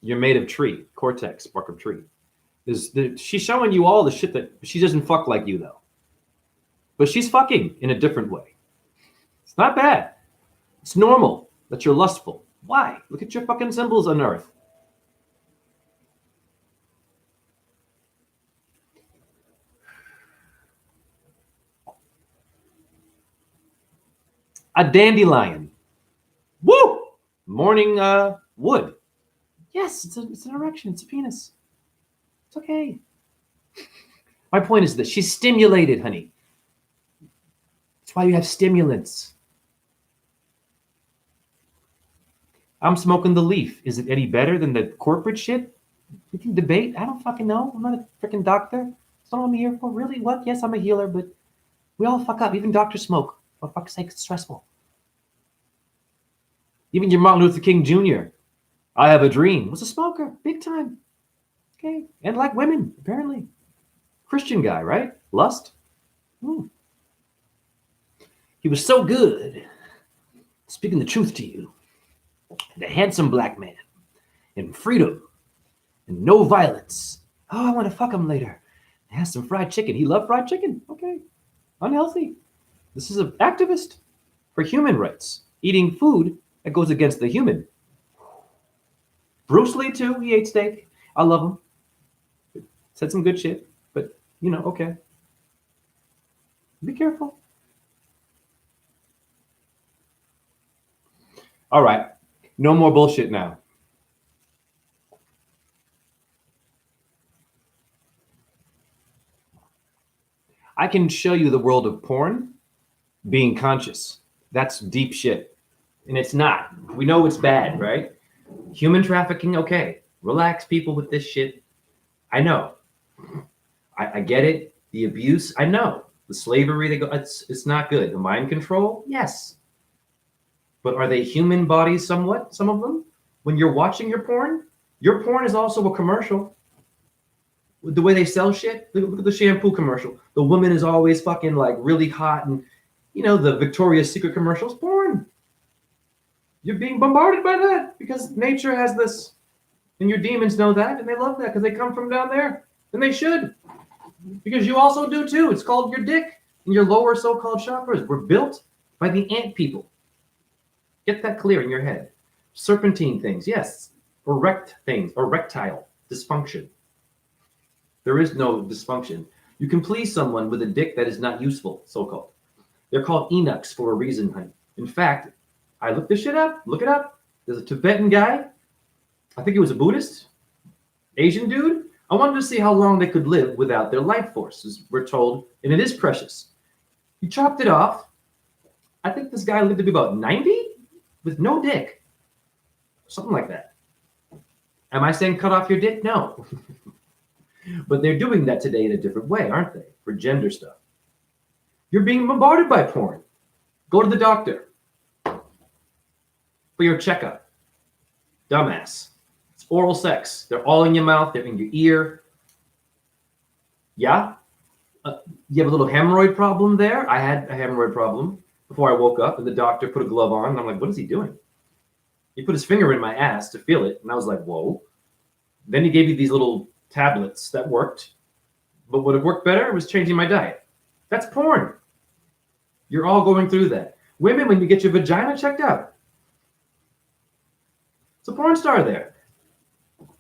You're made of tree, cortex, bark of tree. She's showing you all the shit that she doesn't fuck like you though. But she's fucking in a different way. It's not bad. It's normal that you're lustful. Why? Look at your fucking symbols on earth. A dandelion. Woo! Morning wood. Yes, it's an erection. It's a penis. It's okay. My point is that she's stimulated, honey. That's why you have stimulants. I'm smoking the leaf. Is it any better than the corporate shit? We can debate. I don't fucking know. I'm not a freaking doctor. That's not what I'm here for. Really? What? Yes, I'm a healer, but we all fuck up. Even doctors smoke. For fuck's sake, it's stressful. Even your Martin Luther King Jr. I have a dream. Was a smoker. Big time. Okay. And like women, apparently. Christian guy, right? Lust. He was so good. Speaking the truth to you. And a handsome black man. And freedom. And no violence. Oh, I want to fuck him later. He has some fried chicken. He loved fried chicken. Okay. Unhealthy. This is an activist for human rights. Eating food that goes against the human. Bruce Lee, too. He ate steak. I love him. Said some good shit. But, okay. Be careful. All right. No more bullshit now. I can show you the world of porn being conscious. That's deep shit. And it's not. We know it's bad, right? Human trafficking, okay. Relax, people, with this shit. I know. I get it. The abuse, I know. The slavery, it's not good. The mind control, yes. But are they human bodies somewhat, some of them? When you're watching your porn is also a commercial. The way they sell shit, look at the shampoo commercial. The woman is always fucking like really hot and, the Victoria's Secret commercials, porn. You're being bombarded by that because nature has this. And your demons know that and they love that because they come from down there. And they should. Because you also do too. It's called your dick and your lower so-called chakras were built by the ant people. Get that clear in your head. Serpentine things, yes. Erect things, erectile dysfunction. There is no dysfunction. You can please someone with a dick that is not useful, so-called. They're called eunuchs for a reason, honey. In fact, I looked this shit up. Look it up. There's a Tibetan guy. I think he was a Buddhist, Asian dude. I wanted to see how long they could live without their life force, as we're told, and it is precious. He chopped it off. I think this guy lived to be about 90 with no dick. Something like that. Am I saying cut off your dick? No. But they're doing that today in a different way, aren't they? For gender stuff. You're being bombarded by porn. Go to the doctor for your checkup. Dumbass. It's oral sex. They're all in your mouth. They're in your ear. Yeah? You have a little hemorrhoid problem there? I had a hemorrhoid problem before I woke up, and the doctor put a glove on, and I'm like, what is he doing? He put his finger in my ass to feel it, and I was like, whoa. Then he gave me these little tablets that worked, but what had worked better was changing my diet. That's porn. You're all going through that. Women, when you get your vagina checked out, it's a porn star there.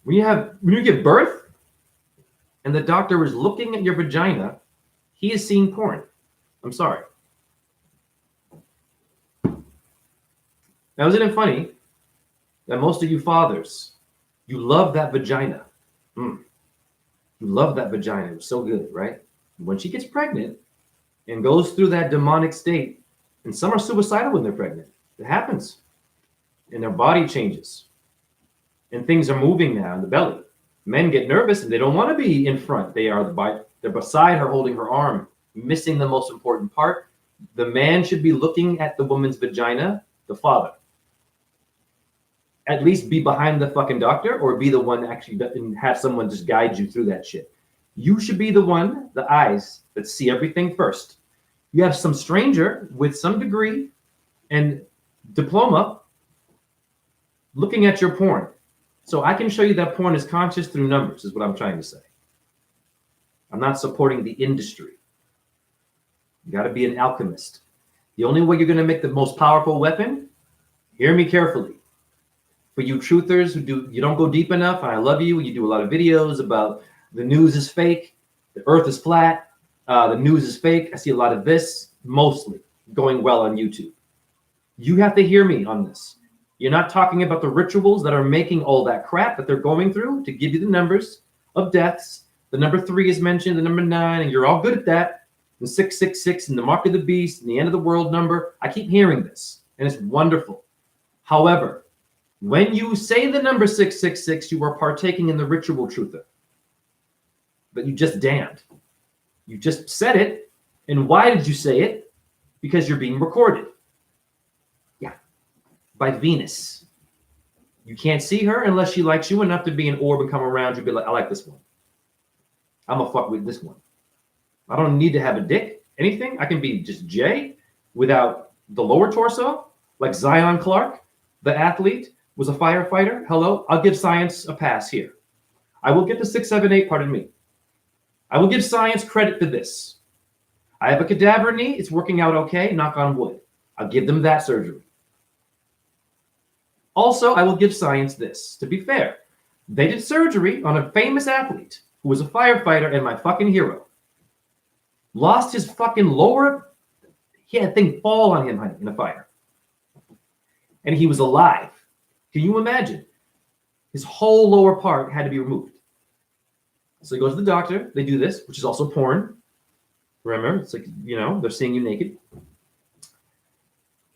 When you give birth and the doctor is looking at your vagina, he is seeing porn. I'm sorry. Now, isn't it funny that most of you fathers, you love that vagina? You love that vagina. It was so good, right? When she gets pregnant and goes through that demonic state, and some are suicidal when they're pregnant. It happens. And their body changes. And things are moving now in the belly. Men get nervous and they don't want to be in front. They're beside her, holding her arm, missing the most important part. The man should be looking at the woman's vagina, the father. At least be behind the fucking doctor, or be the one actually and have someone just guide you through that shit. You should be the one, the eyes that see everything first. You have some stranger with some degree and diploma looking at your porn. So I can show you that porn is conscious through numbers, is what I'm trying to say. I'm not supporting the industry. You got to be an alchemist. The only way you're going to make the most powerful weapon, hear me carefully. For you truthers you don't go deep enough, and I love you, you do a lot of videos about the news is fake, the earth is flat, the news is fake. I see a lot of this, mostly going well on YouTube. You have to hear me on this. You're not talking about the rituals that are making all that crap that they're going through to give you the numbers of deaths. The number 3 is mentioned, the number 9, and you're all good at that. The 666 and the mark of the beast and the end of the world number. I keep hearing this, and it's wonderful. However, when you say the number 666, you are partaking in the ritual truther. But you just damned. You just said it. And why did you say it? Because you're being recorded. Yeah. By Venus. You can't see her unless she likes you enough to be an orb and come around you and be like, I like this one. I'm gonna fuck with this one. I don't need to have a dick, anything. I can be just Jay without the lower torso, like Zion Clark, the athlete, was a firefighter. Hello, I'll give science a pass here. I will get the 678, pardon me. I will give science credit for this. I have a cadaver knee. It's working out okay, knock on wood. I'll give them that surgery. Also, I will give science this. To be fair, they did surgery on a famous athlete who was a firefighter and my fucking hero. Lost his fucking lower, he had a thing fall on him in a fire. And he was alive. Can you imagine? His whole lower part had to be removed. So he goes to the doctor. They do this, which is also porn. Remember, it's like, they're seeing you naked.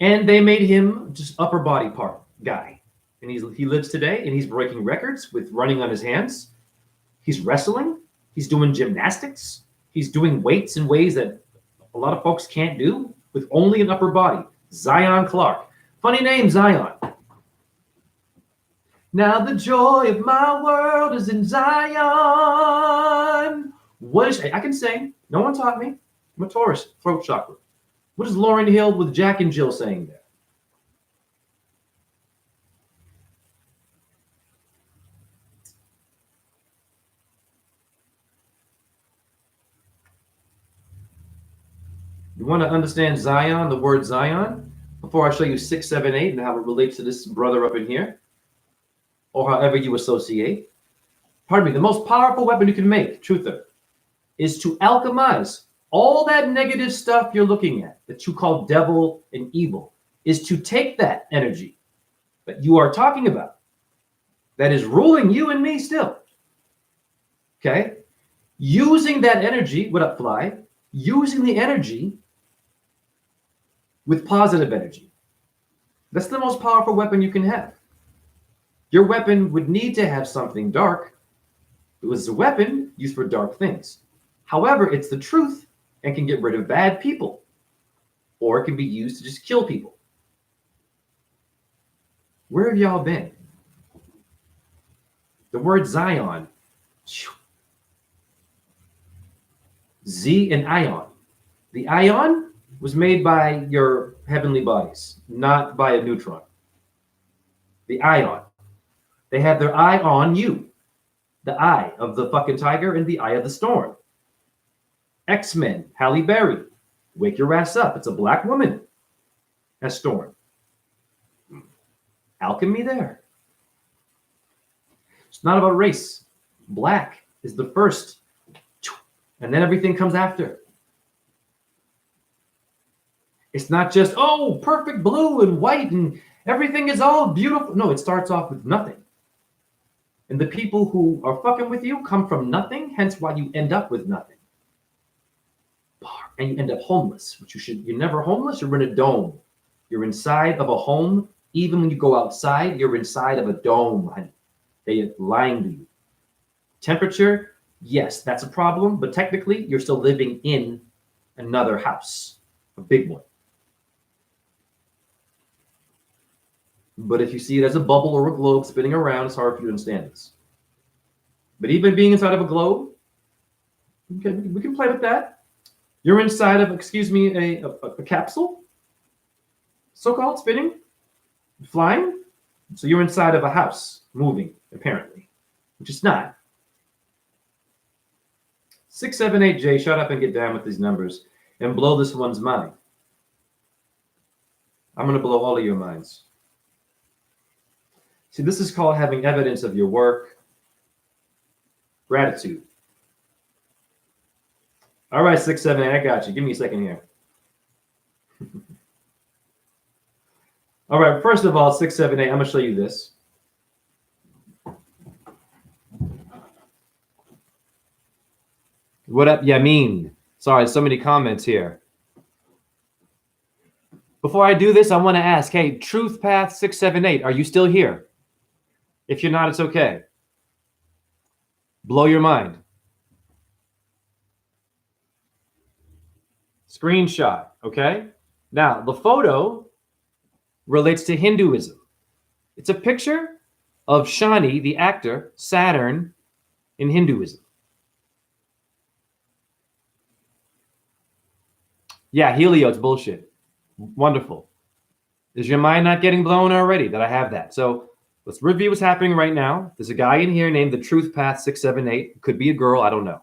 And they made him just upper body part guy. And he lives today, and he's breaking records with running on his hands. He's wrestling. He's doing gymnastics. He's doing weights in ways that a lot of folks can't do with only an upper body. Zion Clark. Funny name, Zion. Now the joy of my world is in Zion. I can sing. No one taught me. I'm a Taurus, throat chakra. What is Lauryn Hill with Jack and Jill saying there? You want to understand Zion, the word Zion, before I show you 678 and how it relates to this brother up in here, or however you associate. Pardon me, the most powerful weapon you can make, truther, is to alchemize all that negative stuff you're looking at that you call devil and evil. is to take that energy that you are talking about, that is ruling you and me still, okay? Using that energy, what up, Fly? Using the energy with positive energy. That's the most powerful weapon you can have. Your weapon would need to have something dark. It was a weapon used for dark things. However, it's the truth and can get rid of bad people, or it can be used to just kill people. Where have y'all been? The word Zion, Z and ion. The ion was made by your heavenly bodies, not by a neutron. The ion. They have their eye on you. The eye of the fucking tiger and the eye of the storm. X-Men, Halle Berry. Wake your ass up. It's a black woman as Storm. Alchemy there. It's not about race. Black is the first. And then everything comes after. It's not just, oh, perfect blue and white and everything is all beautiful. No, it starts off with nothing. And the people who are fucking with you come from nothing, hence why you end up with nothing. And you end up homeless, which you're never homeless, you're in a dome. You're inside of a home. Even when you go outside, you're inside of a dome, honey. They are lying to you. Temperature, yes, that's a problem, but technically you're still living in another house, a big one. But if you see it as a bubble or a globe spinning around, it's hard for you to understand this. But even being inside of a globe, okay, we can play with that. You're inside of, a capsule, so-called spinning, flying. So you're inside of a house, moving, apparently, which is not. 678J, shut up and get down with these numbers and blow this one's mind. I'm going to blow all of your minds. See, this is called having evidence of your work. Gratitude. All right, 678, I got you. Give me a second here. All right, first of all, 678, I'm going to show you this. What up, Yamin? Sorry, so many comments here. Before I do this, I want to ask, hey, Truth Path 678, are you still here? If you're not, it's okay. Blow your mind. Screenshot, okay? Now, the photo relates to Hinduism. It's a picture of Shani, the actor, Saturn, in Hinduism. Yeah, Helio, it's bullshit. Wonderful. Is your mind not getting blown already that I have that? So let's review what's happening right now. There's a guy in here named the Truth Path 678. Could be a girl, I don't know.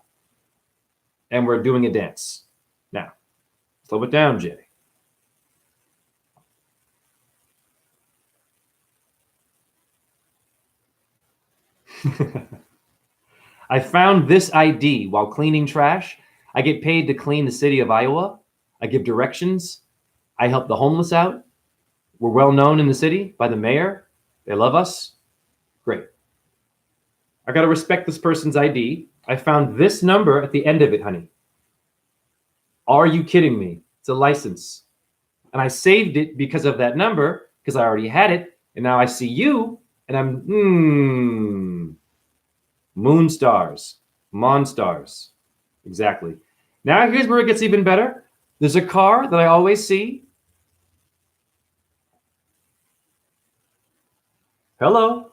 And we're doing a dance. Now, slow it down, Jay. I found this ID while cleaning trash. I get paid to clean the city of Iowa. I give directions. I help the homeless out. We're well known in the city by the mayor. They love us. Great. I got to respect this person's ID. I found this number at the end of it, honey. Are you kidding me? It's a license. And I saved it because of that number, because I already had it. And now I see you, and I'm, moon stars, monstars. Exactly. Now here's where it gets even better. There's a car that I always see. Hello.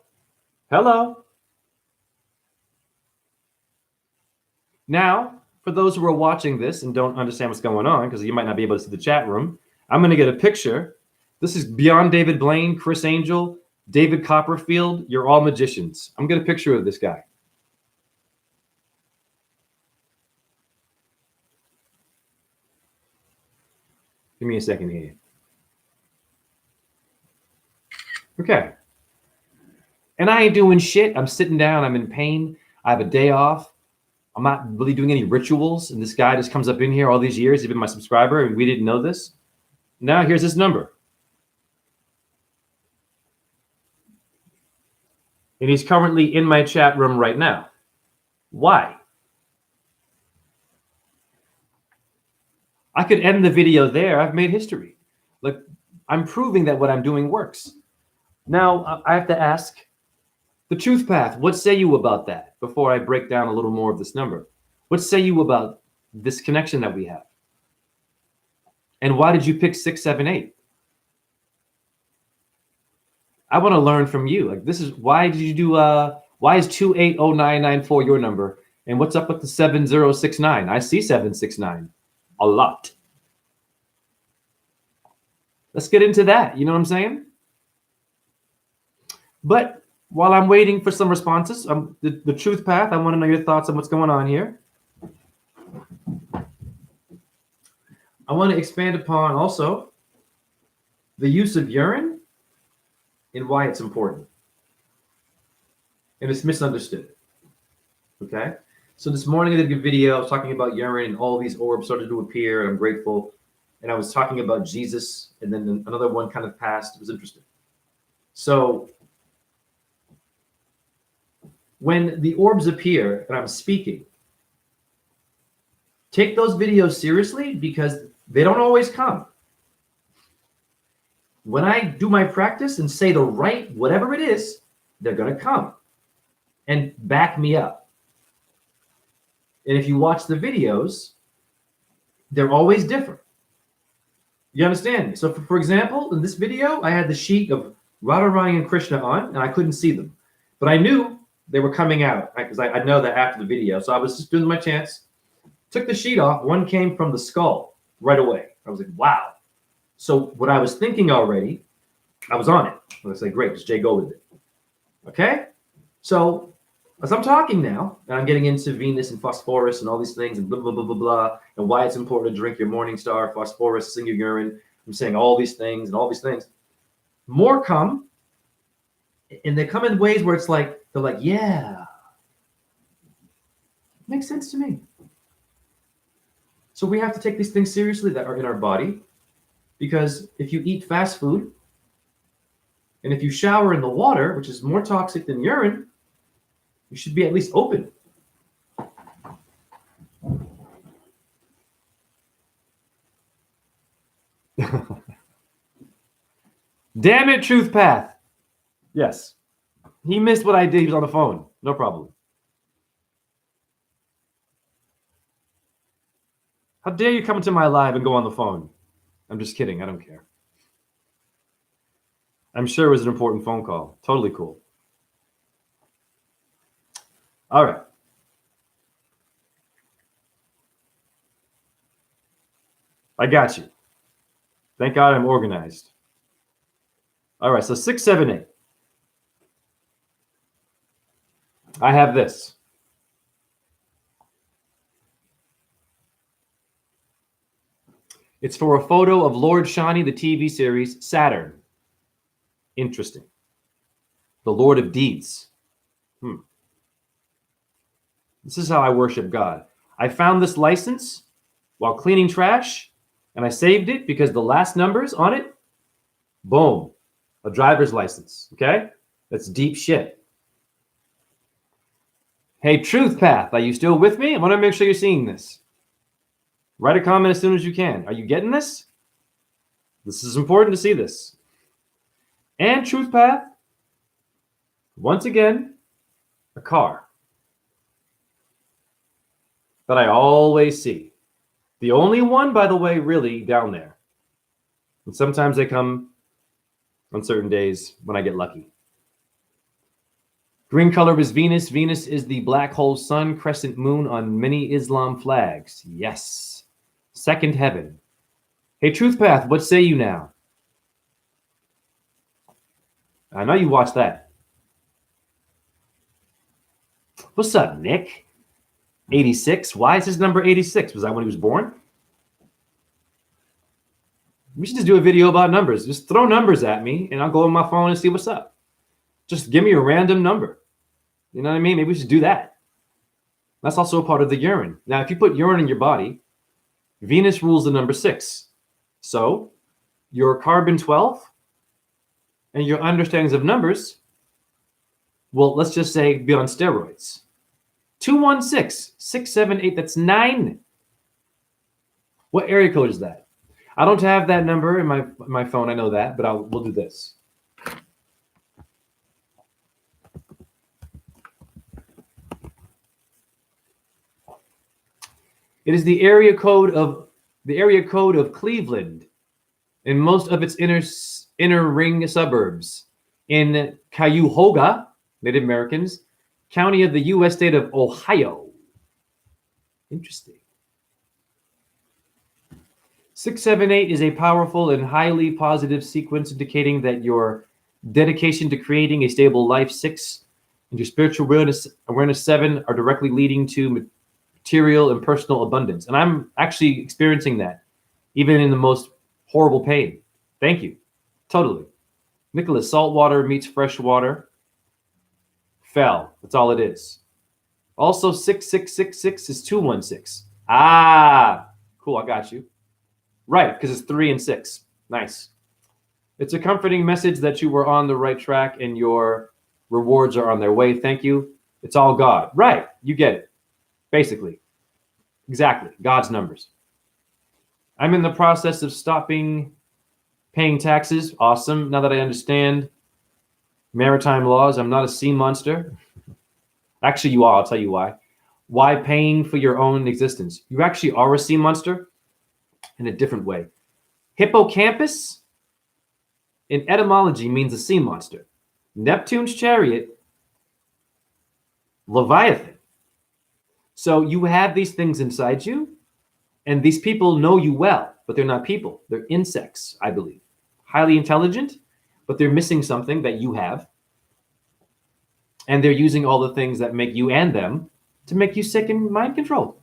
Hello. Now, for those who are watching this and don't understand what's going on, because you might not be able to see the chat room, I'm going to get a picture. This is beyond David Blaine, Chris Angel, David Copperfield. You're all magicians. I'm going to get a picture of this guy. Give me a second here. Okay. And I ain't doing shit. I'm sitting down. I'm in pain. I have a day off. I'm not really doing any rituals. And this guy just comes up in here all these years. He's been my subscriber and we didn't know this. Now here's his number. And he's currently in my chat room right now. Why? I could end the video there. I've made history. Look, I'm proving that what I'm doing works. Now, I have to ask the truth path. What say you about that before I break down a little more of this number? What say you about this connection that we have? And why did you pick 678? I want to learn from you. Like, this is why did you do why is 280994 your number? And what's up with the 7069? I see 769 a lot. Let's get into that. You know what I'm saying? But while I'm waiting for some responses, the truth path, I want to know your thoughts on what's going on here. I want to expand upon also the use of urine and why it's important. And it's misunderstood. Okay? So this morning I did a video. I was talking about urine and all these orbs started to appear, and I'm grateful. And I was talking about Jesus, and then another one kind of passed. It was interesting. So when the orbs appear and I'm speaking, take those videos seriously because they don't always come. When I do my practice and say the right whatever it is, they're going to come and back me up. And if you watch the videos, they're always different. You understand? So for example, in this video, I had the sheet of Radharani and Krishna on, and I couldn't see them. But I knew they were coming out because I know that after the video. So I was just doing my chance, took the sheet off. One came from the skull right away. I was like, wow. So what I was thinking already, I was on it. I was like, great, just Jay, go with it. Okay? So as I'm talking now, and I'm getting into Venus and phosphorus and all these things and blah, blah, blah, blah, blah, and why it's important to drink your morning star, phosphorus, in your urine. I'm saying all these things and all these things. More come, and they come in ways where it's like, they're like, yeah. Makes sense to me. So we have to take these things seriously that are in our body, because if you eat fast food, and if you shower in the water, which is more toxic than urine, you should be at least open. Damn it, Truth Path. Yes. He missed what I did. He was on the phone. No problem. How dare you come into my live and go on the phone? I'm just kidding. I don't care. I'm sure it was an important phone call. Totally cool. All right. I got you. Thank God I'm organized. All right, so 678. I have this. It's for a photo of Lord Shani, the TV series Saturn. Interesting. The Lord of Deeds. This is how I worship God. I found this license while cleaning trash, and I saved it because the last numbers on it, boom, a driver's license, okay? That's deep shit. Hey, Truth Path, are you still with me? I want to make sure you're seeing this. Write a comment as soon as you can. Are you getting this? This is important to see this. And Truth Path, once again, a car that I always see. The only one, by the way, really down there. And sometimes they come on certain days when I get lucky. Green color is Venus. Venus is the black hole sun, crescent moon on many Islam flags. Yes. Second heaven. Hey, Truth Path, what say you now? I know you watched that. What's up, Nick? 86. Why is his number 86? Was that when he was born? We should just do a video about numbers. Just throw numbers at me, and I'll go on my phone and see what's up. Just give me a random number. You know what I mean? Maybe we should do that. That's also a part of the urine. Now, if you put urine in your body, Venus rules the number 6. So your carbon 12 and your understandings of numbers Well, let's just say be on steroids. 216 678, that's 9. What area code is that? I don't have that number in my phone, I know that, but we'll do this. It is the area code of Cleveland and most of its inner ring suburbs in Cuyahoga, Native Americans, county of the U.S. state of Ohio. Interesting. 678 is a powerful and highly positive sequence indicating that your dedication to creating a stable life 6 and your spiritual awareness 7 are directly leading to material and personal abundance. And I'm actually experiencing that, even in the most horrible pain. Thank you. Totally. Nicholas, salt water meets fresh water. Fell. That's all it is. Also, 6666 is 216. Ah, cool. I got you. Right, because it's 3 and 6. Nice. It's a comforting message that you were on the right track and your rewards are on their way. Thank you. It's all God. Right. You get it. Basically. Exactly. God's numbers. I'm in the process of stopping paying taxes. Awesome. Now that I understand maritime laws, I'm not a sea monster. Actually, you are. I'll tell you why. Why paying for your own existence? You actually are a sea monster in a different way. Hippocampus in etymology means a sea monster. Neptune's chariot, Leviathan. So you have these things inside you, and these people know you well, but they're not people. They're insects, I believe. Highly intelligent, but they're missing something that you have. And they're using all the things that make you and them to make you sick and mind controlled.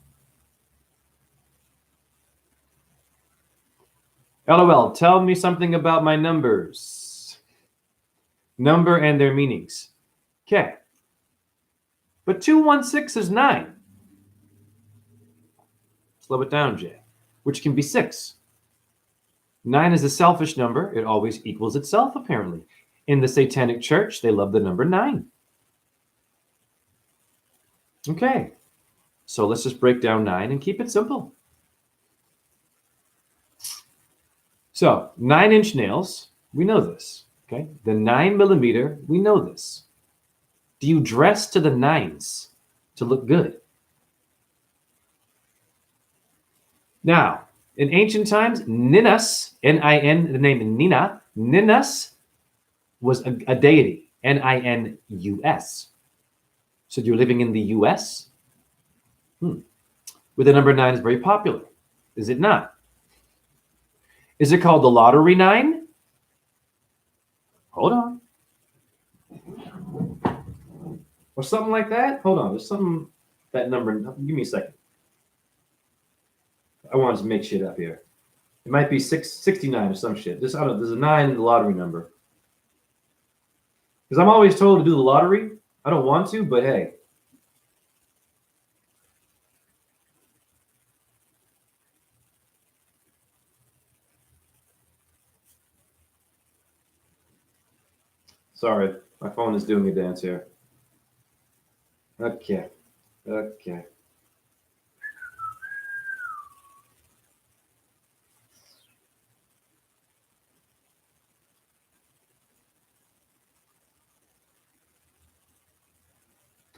LOL, tell me something about my numbers. Number and their meanings. Okay. But 216 is 9. Slow it down, Jay. Which can be 6. 9 is a selfish number. It always equals itself, apparently. In the Satanic Church, they love the number 9. Okay. So let's just break down 9 and keep it simple. So 9-inch nails, we know this. Okay. The 9mm, we know this. Do you dress to the 9s to look good? Now, in ancient times, Ninus, N-I-N, the name Nina, Ninus was a deity, N-I-N-U-S. So you're living in the U.S.? Where the number 9 is very popular. Is it not? Is it called the lottery 9? Hold on. Or something like that? Hold on. There's something, that number. Give me a second. I want to make shit up here. It might be 69 or some shit. I don't know. There's a 9 in the lottery number. Because I'm always told to do the lottery. I don't want to, but hey. Sorry, my phone is doing a dance here. Okay.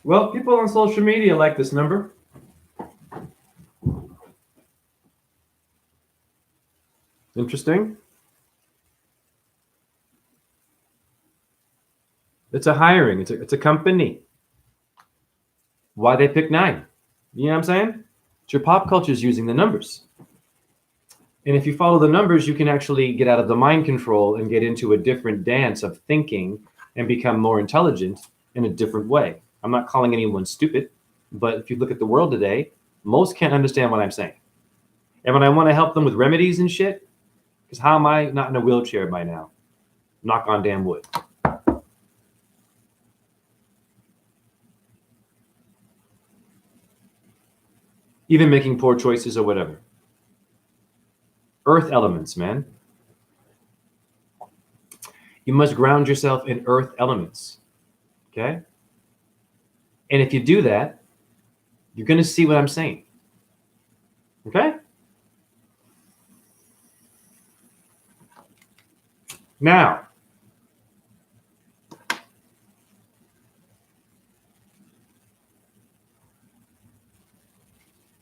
Well, people on social media like this number. Interesting. It's a hiring. It's a company. Why they pick 9? You know what I'm saying? It's your pop culture is using the numbers. And if you follow the numbers, you can actually get out of the mind control and get into a different dance of thinking and become more intelligent in a different way. I'm not calling anyone stupid, but if you look at the world today, most can't understand what I'm saying. And when I want to help them with remedies and shit, because how am I not in a wheelchair by now? Knock on damn wood. Even making poor choices or whatever. Earth elements, man. You must ground yourself in earth elements. Okay? And if you do that, you're going to see what I'm saying. Okay? Now,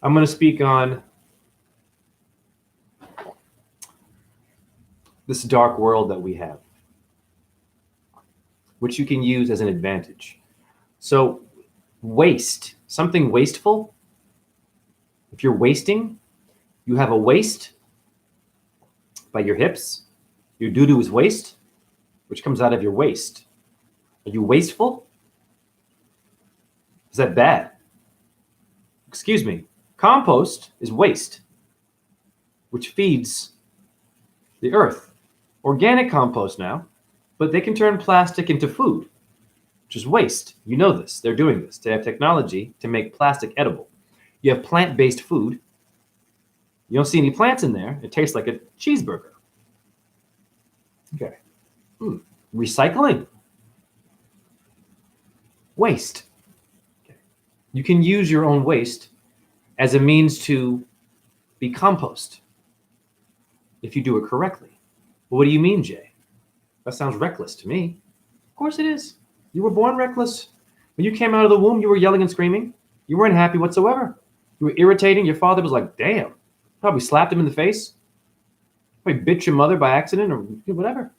I'm going to speak on this dark world that we have, which you can use as an advantage. So, waste, something wasteful, if you're wasting, you have a waist by your hips. Your doo-doo is waste, which comes out of your waist. Are you wasteful? Is that bad? Excuse me. Compost is waste, which feeds the earth. Organic compost now, but they can turn plastic into food, which is waste. You know this. They're doing this. They have technology to make plastic edible. You have plant-based food. You don't see any plants in there. It tastes like a cheeseburger. Okay. Recycling. Waste. Okay. You can use your own waste as a means to be compost if you do it correctly. Well, what do you mean, Jay? That sounds reckless to me. Of course it is. You were born reckless. When you came out of the womb, you were yelling and screaming. You weren't happy whatsoever. You were irritating. Your father was like, damn. Probably slapped him in the face. Probably bit your mother by accident or whatever.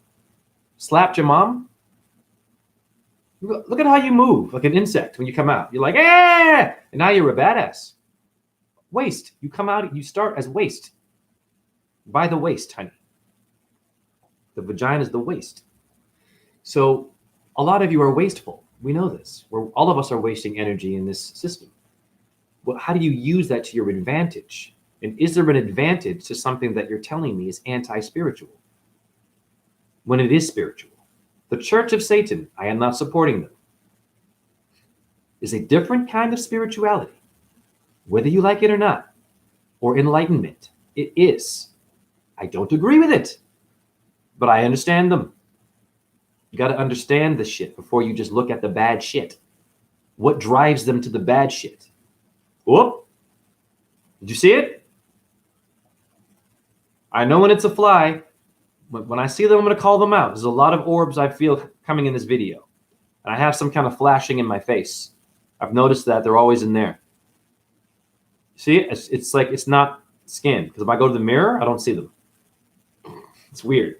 Slapped your mom. Look at how you move like an insect when you come out. You're like, eh! And now you're a badass. Waste. You come out, you start as waste. By the waist, honey. The vagina is the waste. So a lot of you are wasteful. We know this. All of us are wasting energy in this system. Well, how do you use that to your advantage? And is there an advantage to something that you're telling me is anti-spiritual when it is spiritual? The Church of Satan, I am not supporting them, is a different kind of spirituality, whether you like it or not, or enlightenment. It is. I don't agree with it, but I understand them. You got to understand the shit before you just look at the bad shit. What drives them to the bad shit? Whoop! Did you see it? I know when it's a fly. When I see them, I'm going to call them out. There's a lot of orbs I feel coming in this video. And I have some kind of flashing in my face. I've noticed that they're always in there. See, it's like it's not skin. Because if I go to the mirror, I don't see them. It's weird.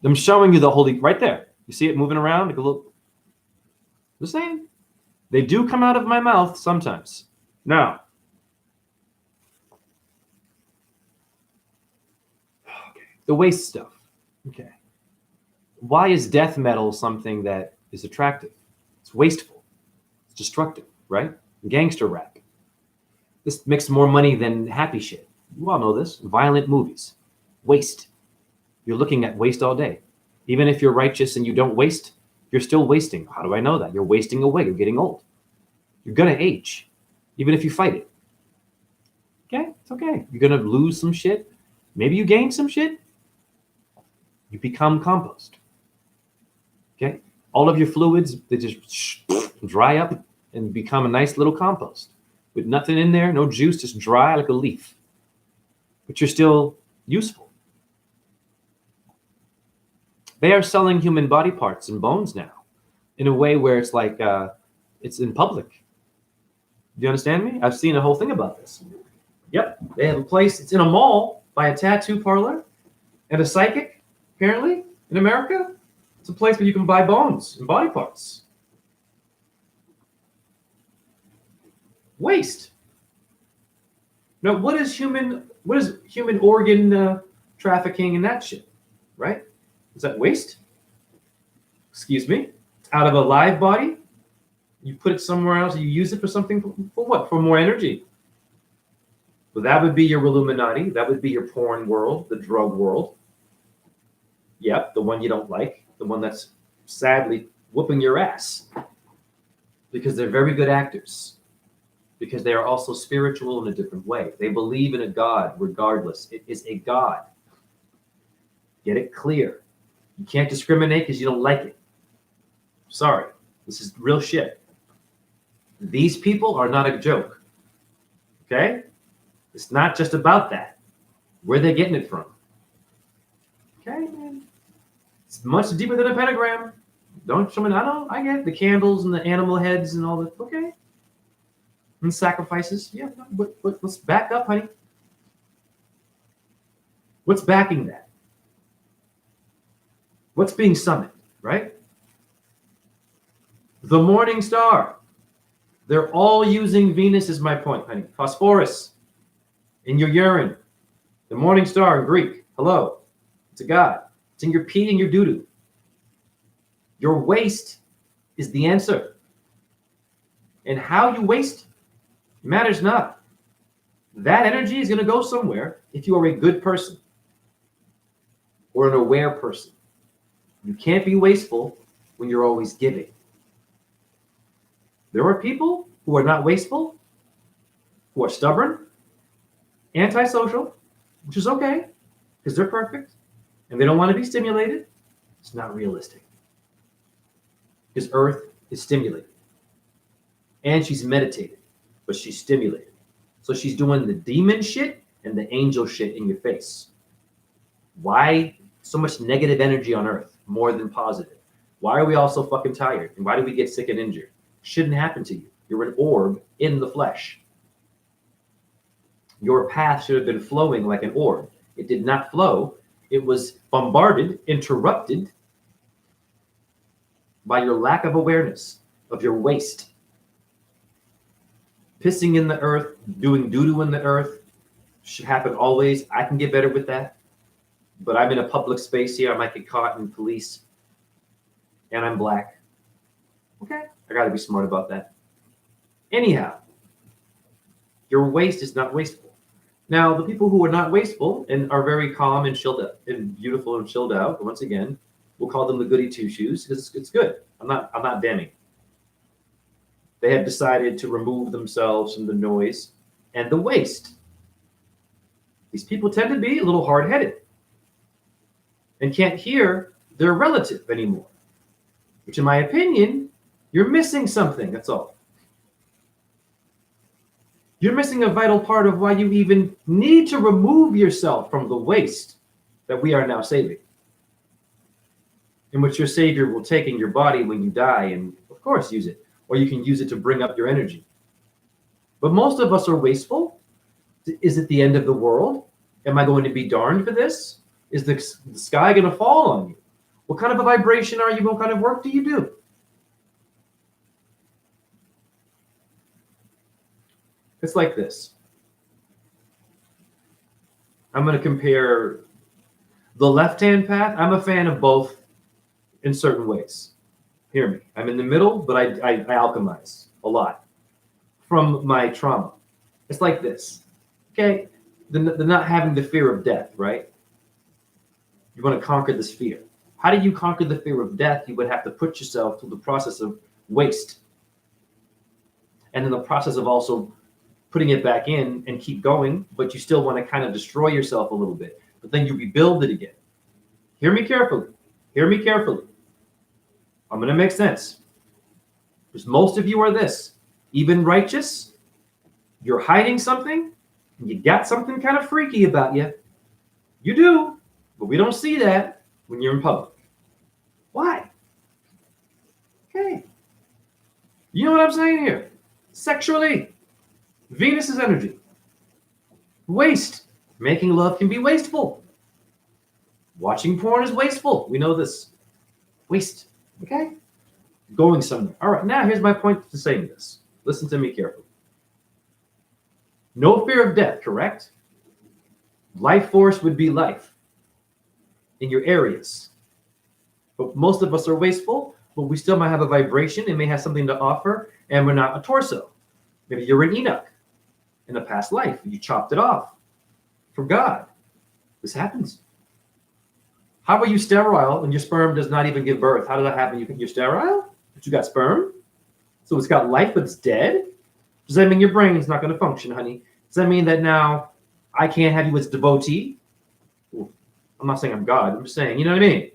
I'm showing you the holy right there. You see it moving around? Like a little. Just saying. They do come out of my mouth sometimes. Now. Okay. The waste stuff. Okay. Why is death metal something that is attractive? It's wasteful. It's destructive, right? Gangster rap. This makes more money than happy shit. You all know this. Violent movies. Waste. You're looking at waste all day. Even if you're righteous and you don't waste, you're still wasting. How do I know that? You're wasting away. You're getting old. You're going to age, even if you fight it. Okay? It's okay. You're going to lose some shit. Maybe you gain some shit. You become compost. Okay? All of your fluids, they just dry up and become a nice little compost. With nothing in there, no juice, just dry like a leaf. But you're still useful. They are selling human body parts and bones now in a way where it's like it's in public. Do you understand me? I've seen a whole thing about this. Yep. They have a place. It's in a mall by a tattoo parlor and a psychic, apparently, in America. It's a place where you can buy bones and body parts. Waste. Now, what is human organ trafficking and that shit, right? Is that waste? Excuse me? It's out of a live body? You put it somewhere else, you use it for something, for what? For more energy. Well, that would be your Illuminati. That would be your porn world, the drug world. Yep, the one you don't like. The one that's sadly whooping your ass. Because they're very good actors. Because they are also spiritual in a different way. They believe in a God regardless. It is a God. Get it clear. You can't discriminate because you don't like it. Sorry. This is real shit. These people are not a joke. Okay? It's not just about that. Where are they getting it from? Okay, man. It's much deeper than a pentagram. Don't show me. I get the candles and the animal heads and all that. Okay. And sacrifices. Yeah, but let's back up, honey. What's backing that? What's being summoned, right? The morning star. They're all using Venus, is my point, honey. Phosphorus in your urine. The morning star in Greek. Hello. It's a god. It's in your pee and your doo-doo. Your waste is the answer. And how you waste matters not. That energy is going to go somewhere if you are a good person or an aware person. You can't be wasteful when you're always giving. There are people who are not wasteful, who are stubborn, antisocial, which is okay because they're perfect and they don't want to be stimulated. It's not realistic because Earth is stimulated and she's meditated, but she's stimulated. So she's doing the demon shit and the angel shit in your face. Why so much negative energy on Earth more than positive? Why are we all so fucking tired? And why do we get sick and injured? Shouldn't happen to you. You're an orb in the flesh. Your path should have been flowing like an orb. It did not flow. It was bombarded, interrupted by your lack of awareness of your waste. Pissing in the earth, doing doo-doo in the earth should happen always. I can get better with that. But I'm in a public space here. I might get caught in police. And I'm black. Okay. I got to be smart about that. Anyhow, your waste is not wasteful. Now, the people who are not wasteful and are very calm and chilled out and beautiful and chilled out, once again, we'll call them the goody two-shoes because it's good. I'm not damning. They have decided to remove themselves from the noise and the waste. These people tend to be a little hard-headed and can't hear their relative anymore, which in my opinion, you're missing something, that's all. You're missing a vital part of why you even need to remove yourself from the waste that we are now saving, in which your savior will take in your body when you die and, of course, use it. Or you can use it to bring up your energy. But most of us are wasteful. Is it the end of the world? Am I going to be darned for this? Is the sky going to fall on you? What kind of a vibration are you? What kind of work do you do? It's like this. I'm going to compare the left-hand path. I'm a fan of both in certain ways. Hear me. I'm in the middle, but I alchemize a lot from my trauma. It's like this. Okay? The not having the fear of death, right? You want to conquer this fear. How do you conquer the fear of death? You would have to put yourself through the process of waste. And then the process of also putting it back in and keep going, but you still want to kind of destroy yourself a little bit. But then you rebuild it again. Hear me carefully. Hear me carefully. I'm going to make sense. Because most of you are this. Even righteous, you're hiding something, and you got something kind of freaky about you. You do, but we don't see that when you're in public. Why? Okay. You know what I'm saying here? Sexually. Venus's energy. Waste. Making love can be wasteful. Watching porn is wasteful. We know this. Waste. Okay? Going somewhere. All right, now here's my point to saying this. Listen to me carefully. No fear of death, correct? Life force would be life in your areas. But most of us are wasteful, but we still might have a vibration and may have something to offer, and we're not a torso. Maybe you're an Enoch in a past life. You chopped it off for God. This happens. How are you sterile when your sperm does not even give birth? How does that happen? You're sterile, but you got sperm? So it's got life, but it's dead? Does that mean your brain is not going to function, honey? Does that mean that now I can't have you as devotee? Well, I'm not saying I'm God. I'm just saying, you know what I mean?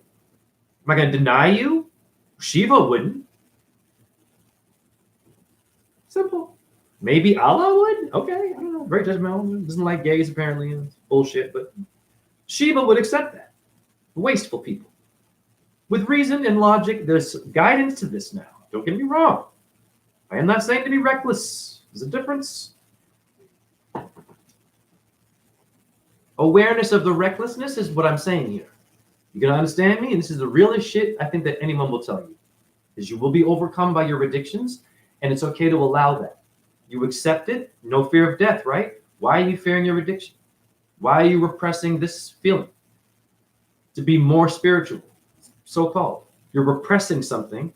Am I going to deny you? Shiva wouldn't. Simple. Maybe Allah would? Okay, I don't know. Very judgmental. Doesn't like gays, apparently. It's bullshit, but Shiva would accept that. Wasteful people. With reason and logic, there's guidance to this now. Don't get me wrong. I am not saying to be reckless. There's a difference. Awareness of the recklessness is what I'm saying here. You can understand me? And this is the realest shit I think that anyone will tell you. Is you will be overcome by your addictions, and it's okay to allow that. You accept it, no fear of death, right? Why are you fearing your addiction? Why are you repressing this feeling? To be more spiritual, so-called. You're repressing something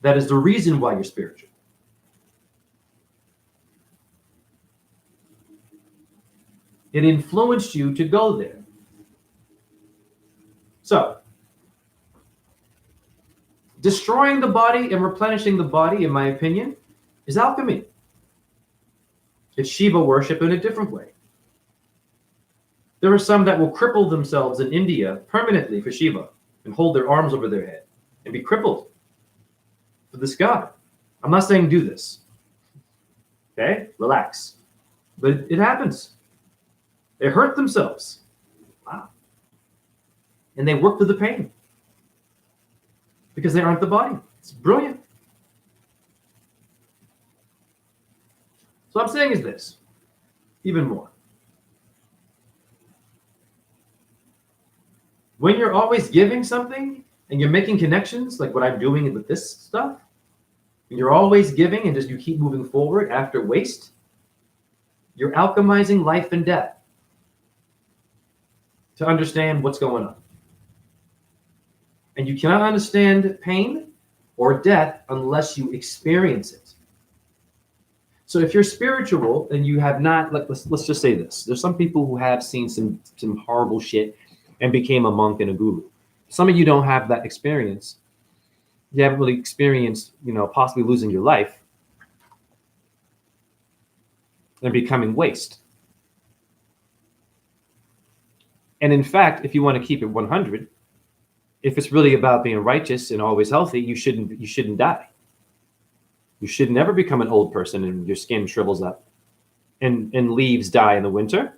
that is the reason why you're spiritual. It influenced you to go there. So, destroying the body and replenishing the body, in my opinion, is alchemy. It's Shiva worship in a different way. There are some that will cripple themselves in India permanently for Shiva and hold their arms over their head and be crippled for this god. I'm not saying do this. Okay? Relax. But it happens. They hurt themselves. Wow. And they work through the pain because they aren't the body. It's brilliant. So what I'm saying is this, even more. When you're always giving something and you're making connections, like what I'm doing with this stuff, and you're always giving and just you keep moving forward after waste, you're alchemizing life and death to understand what's going on. And you cannot understand pain or death unless you experience it. So if you're spiritual and you have not, let's just say this. There's some people who have seen some horrible shit and became a monk and a guru. Some of you don't have that experience. You haven't really experienced, possibly losing your life and becoming waste. And in fact, if you want to keep it 100, if it's really about being righteous and always healthy, you shouldn't die. You should never become an old person and your skin shrivels up and leaves die in the winter,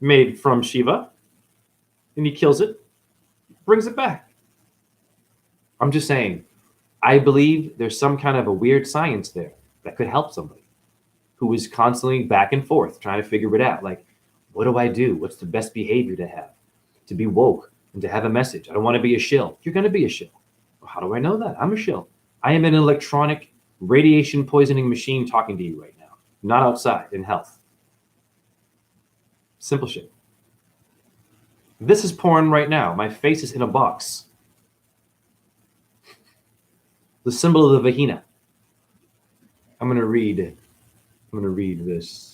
made from Shiva, and he kills it, brings it back. I'm just saying, I believe there's some kind of a weird science there that could help somebody who is constantly back and forth trying to figure it out. Like, what do I do? What's the best behavior to have? To be woke and to have a message. I don't want to be a shill. You're going to be a shill. Well, how do I know that? I'm a shill. I am an electronic radiation poisoning machine talking to you right now, not outside in health. Simple shit. This is porn right now. My face is in a box. The symbol of the vagina. I'm going to read this.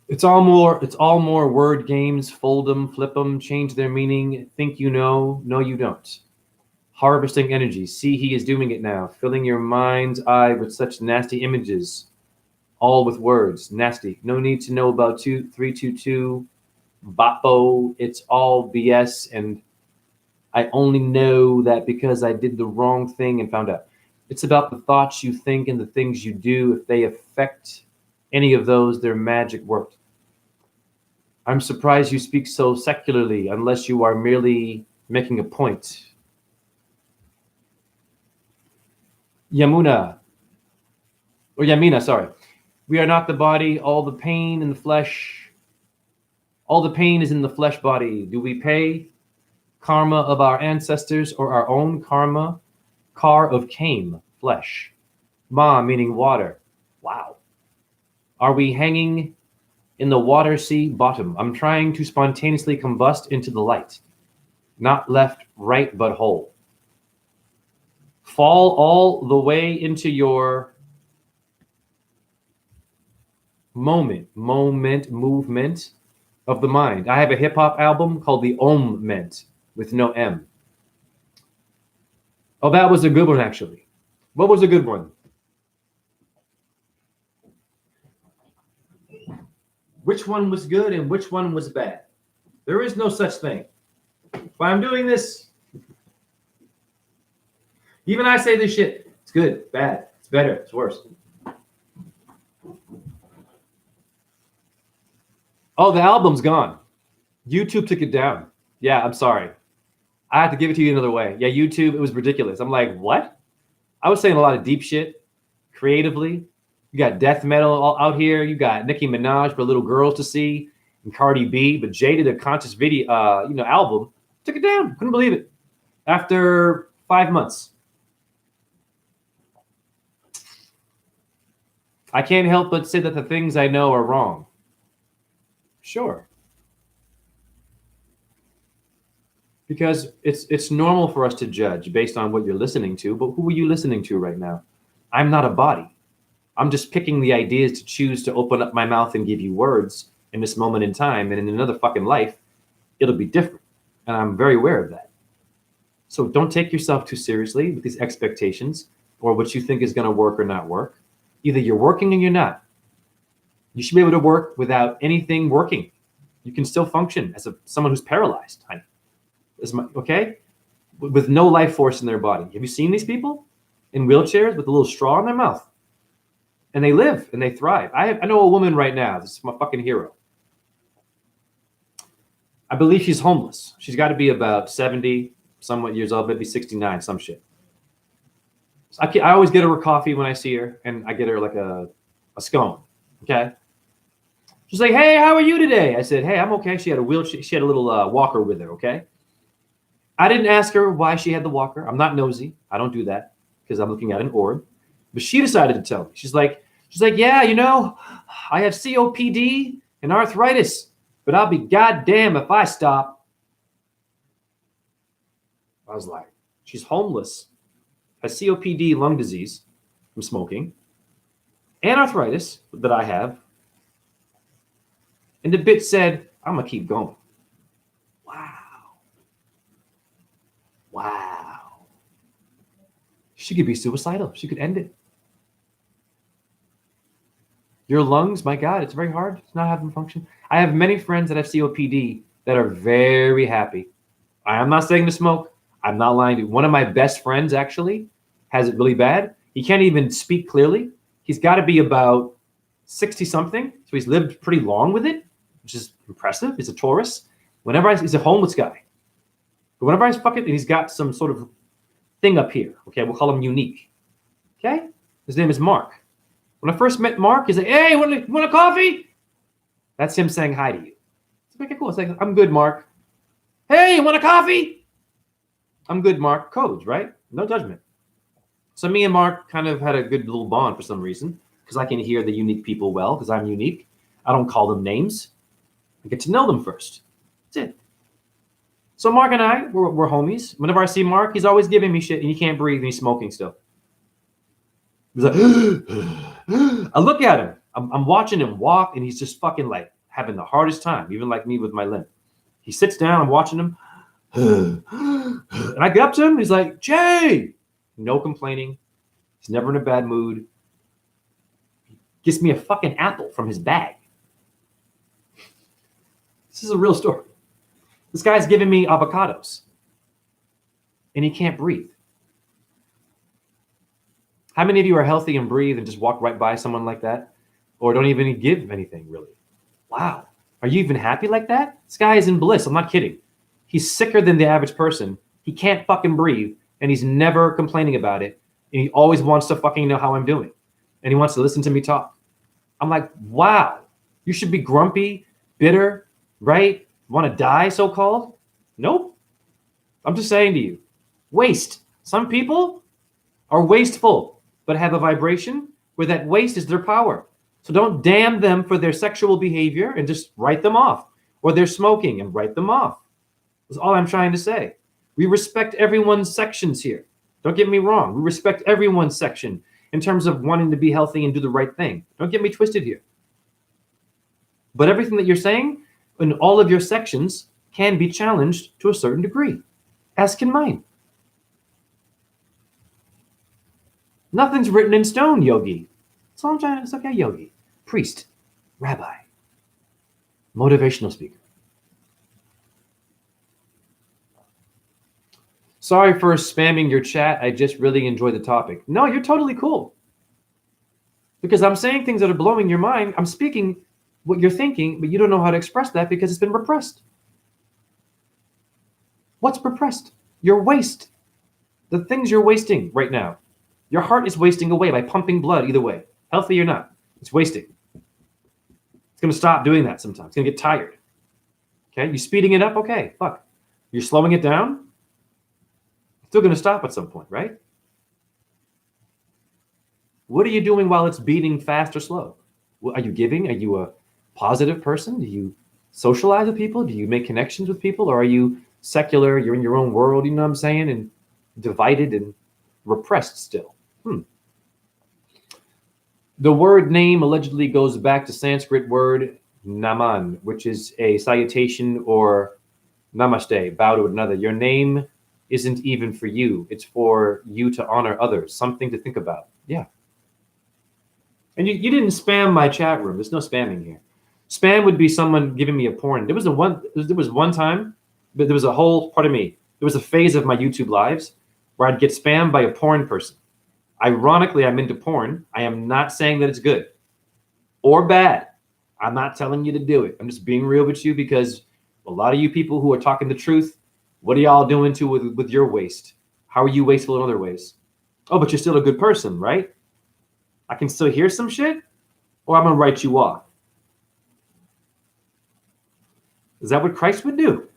It's all more word games. Fold them, flip them, change their meaning. Think you know, no you don't. Harvesting energy. See, he is doing it now. Filling your mind's eye with such nasty images. All with words. Nasty. No need to know about 322. Boppo. It's all BS. And I only know that because I did the wrong thing and found out. It's about the thoughts you think and the things you do. If they affect any of those, their magic worked. I'm surprised you speak so secularly unless you are merely making a point. Yamina, sorry. We are not the body. All the pain in the flesh. All the pain is in the flesh body. Do we pay karma of our ancestors or our own karma? Kar of Kame, flesh. Ma, meaning water. Wow. Are we hanging in the water sea bottom? I'm trying to spontaneously combust into the light. Not left, right, but whole. Fall all the way into your movement of the mind. I have a hip-hop album called The Om-ment with no M. Oh, that was a good one, actually. What was a good one? Which one was good and which one was bad? There is no such thing. Why I'm doing this? Even I say this shit. It's good, bad, it's better, it's worse. Oh, the album's gone. YouTube took it down. Yeah, I'm sorry. I have to give it to you another way. Yeah, YouTube, it was ridiculous. I'm like, what? I was saying a lot of deep shit creatively. You got death metal all out here. You got Nicki Minaj for little girls to see and Cardi B. But Jay did a conscious video, album. Took it down. Couldn't believe it. After 5 months. I can't help but say that the things I know are wrong. Sure. Because it's normal for us to judge based on what you're listening to, but who are you listening to right now? I'm not a body. I'm just picking the ideas to choose to open up my mouth and give you words in this moment in time, and in another fucking life, it'll be different. And I'm very aware of that. So don't take yourself too seriously with these expectations or what you think is going to work or not work. Either you're working or you're not. You should be able to work without anything working. You can still function as someone who's paralyzed, honey. Okay? With no life force in their body. Have you seen these people in wheelchairs with a little straw in their mouth? And they live and they thrive. I know a woman right now. This is my fucking hero. I believe she's homeless. She's got to be about 70 somewhat years old, maybe 69, some shit. So I always get her a coffee when I see her, and I get her like a scone. Okay? She's like, hey, how are you today? I said, hey, I'm okay. She had a wheelchair. She had a little walker with her, okay? I didn't ask her why she had the walker. I'm not nosy. I don't do that because I'm looking at an orb. But she decided to tell me. She's like, yeah, I have COPD and arthritis, but I'll be goddamn if I stop. I was like, she's homeless, has COPD, lung disease from smoking, and arthritis that I have. And the bitch said, I'm going to keep going. Wow. She could be suicidal. She could end it. Your lungs, my God, it's very hard to not have them function. I have many friends that have COPD that are very happy. I am not saying to smoke. I'm not lying to you. One of my best friends actually has it really bad. He can't even speak clearly. He's got to be about 60 something. So he's lived pretty long with it, which is impressive. He's a Taurus. He's a homeless guy. But whenever I fuck it, he's got some sort of thing up here. Okay, we'll call him unique. Okay? His name is Mark. When I first met Mark, he's like, hey, you want a coffee? That's him saying hi to you. It's like, okay, cool. It's like, I'm good, Mark. Hey, you want a coffee? I'm good, Mark. Codes, right? No judgment. So me and Mark kind of had a good little bond for some reason because I can hear the unique people well because I'm unique. I don't call them names. I get to know them first. That's it. So Mark and I, we're homies. Whenever I see Mark, he's always giving me shit and he can't breathe and he's smoking still. He's like, I look at him. I'm watching him walk and he's just fucking like having the hardest time, even like me with my limp. He sits down, I'm watching him. And I get up to him. He's like, Jay. No complaining. He's never in a bad mood. He gives me a fucking apple from his bag. This is a real story. This guy's giving me avocados. And he can't breathe. How many of you are healthy and breathe and just walk right by someone like that? Or don't even give anything, really? Wow. Are you even happy like that? This guy is in bliss. I'm not kidding. He's sicker than the average person. He can't fucking breathe. And he's never complaining about it. And he always wants to fucking know how I'm doing. And he wants to listen to me talk. I'm like, wow. You should be grumpy, bitter, right? Want to die, so-called? Nope. I'm just saying to you. Waste. Some people are wasteful, but have a vibration where that waste is their power. So don't damn them for their sexual behavior and just write them off. Or they're smoking and write them off. That's all I'm trying to say. We respect everyone's sections here. Don't get me wrong. We respect everyone's section in terms of wanting to be healthy and do the right thing. Don't get me twisted here. But everything that you're saying in all of your sections can be challenged to a certain degree, as can mine. Nothing's written in stone, Yogi. That's all I'm trying to. It's okay, Yogi. Priest, rabbi, motivational speaker. Sorry for spamming your chat. I just really enjoy the topic. No, you're totally cool. Because I'm saying things that are blowing your mind. I'm speaking what you're thinking, but you don't know how to express that because it's been repressed. What's repressed? Your waste. The things you're wasting right now. Your heart is wasting away by pumping blood either way. Healthy or not. It's wasting. It's going to stop doing that sometimes. It's going to get tired. Okay? You're speeding it up? Okay, fuck. You're slowing it down? It's still going to stop at some point, right? What are you doing while it's beating fast or slow? Are you giving? Are you a positive person? Do you socialize with people? Do you make connections with people? Or are you secular? You're in your own world, you know what I'm saying? And divided and repressed still. The word name allegedly goes back to Sanskrit word naman, which is a salutation or namaste, bow to another. Your name isn't even for you. It's for you to honor others. Something to think about. Yeah. And you didn't spam my chat room. There's no spamming here. Spam would be someone giving me a porn. There was one time, but there was a whole, pardon me, there was a phase of my YouTube lives where I'd get spammed by a porn person. Ironically, I'm into porn. I am not saying that it's good or bad. I'm not telling you to do it. I'm just being real with you because a lot of you people who are talking the truth, what are y'all doing with your waste? How are you wasteful in other ways? Oh, but you're still a good person, right? I can still hear some shit, or I'm going to write you off. Is that what Christ would do?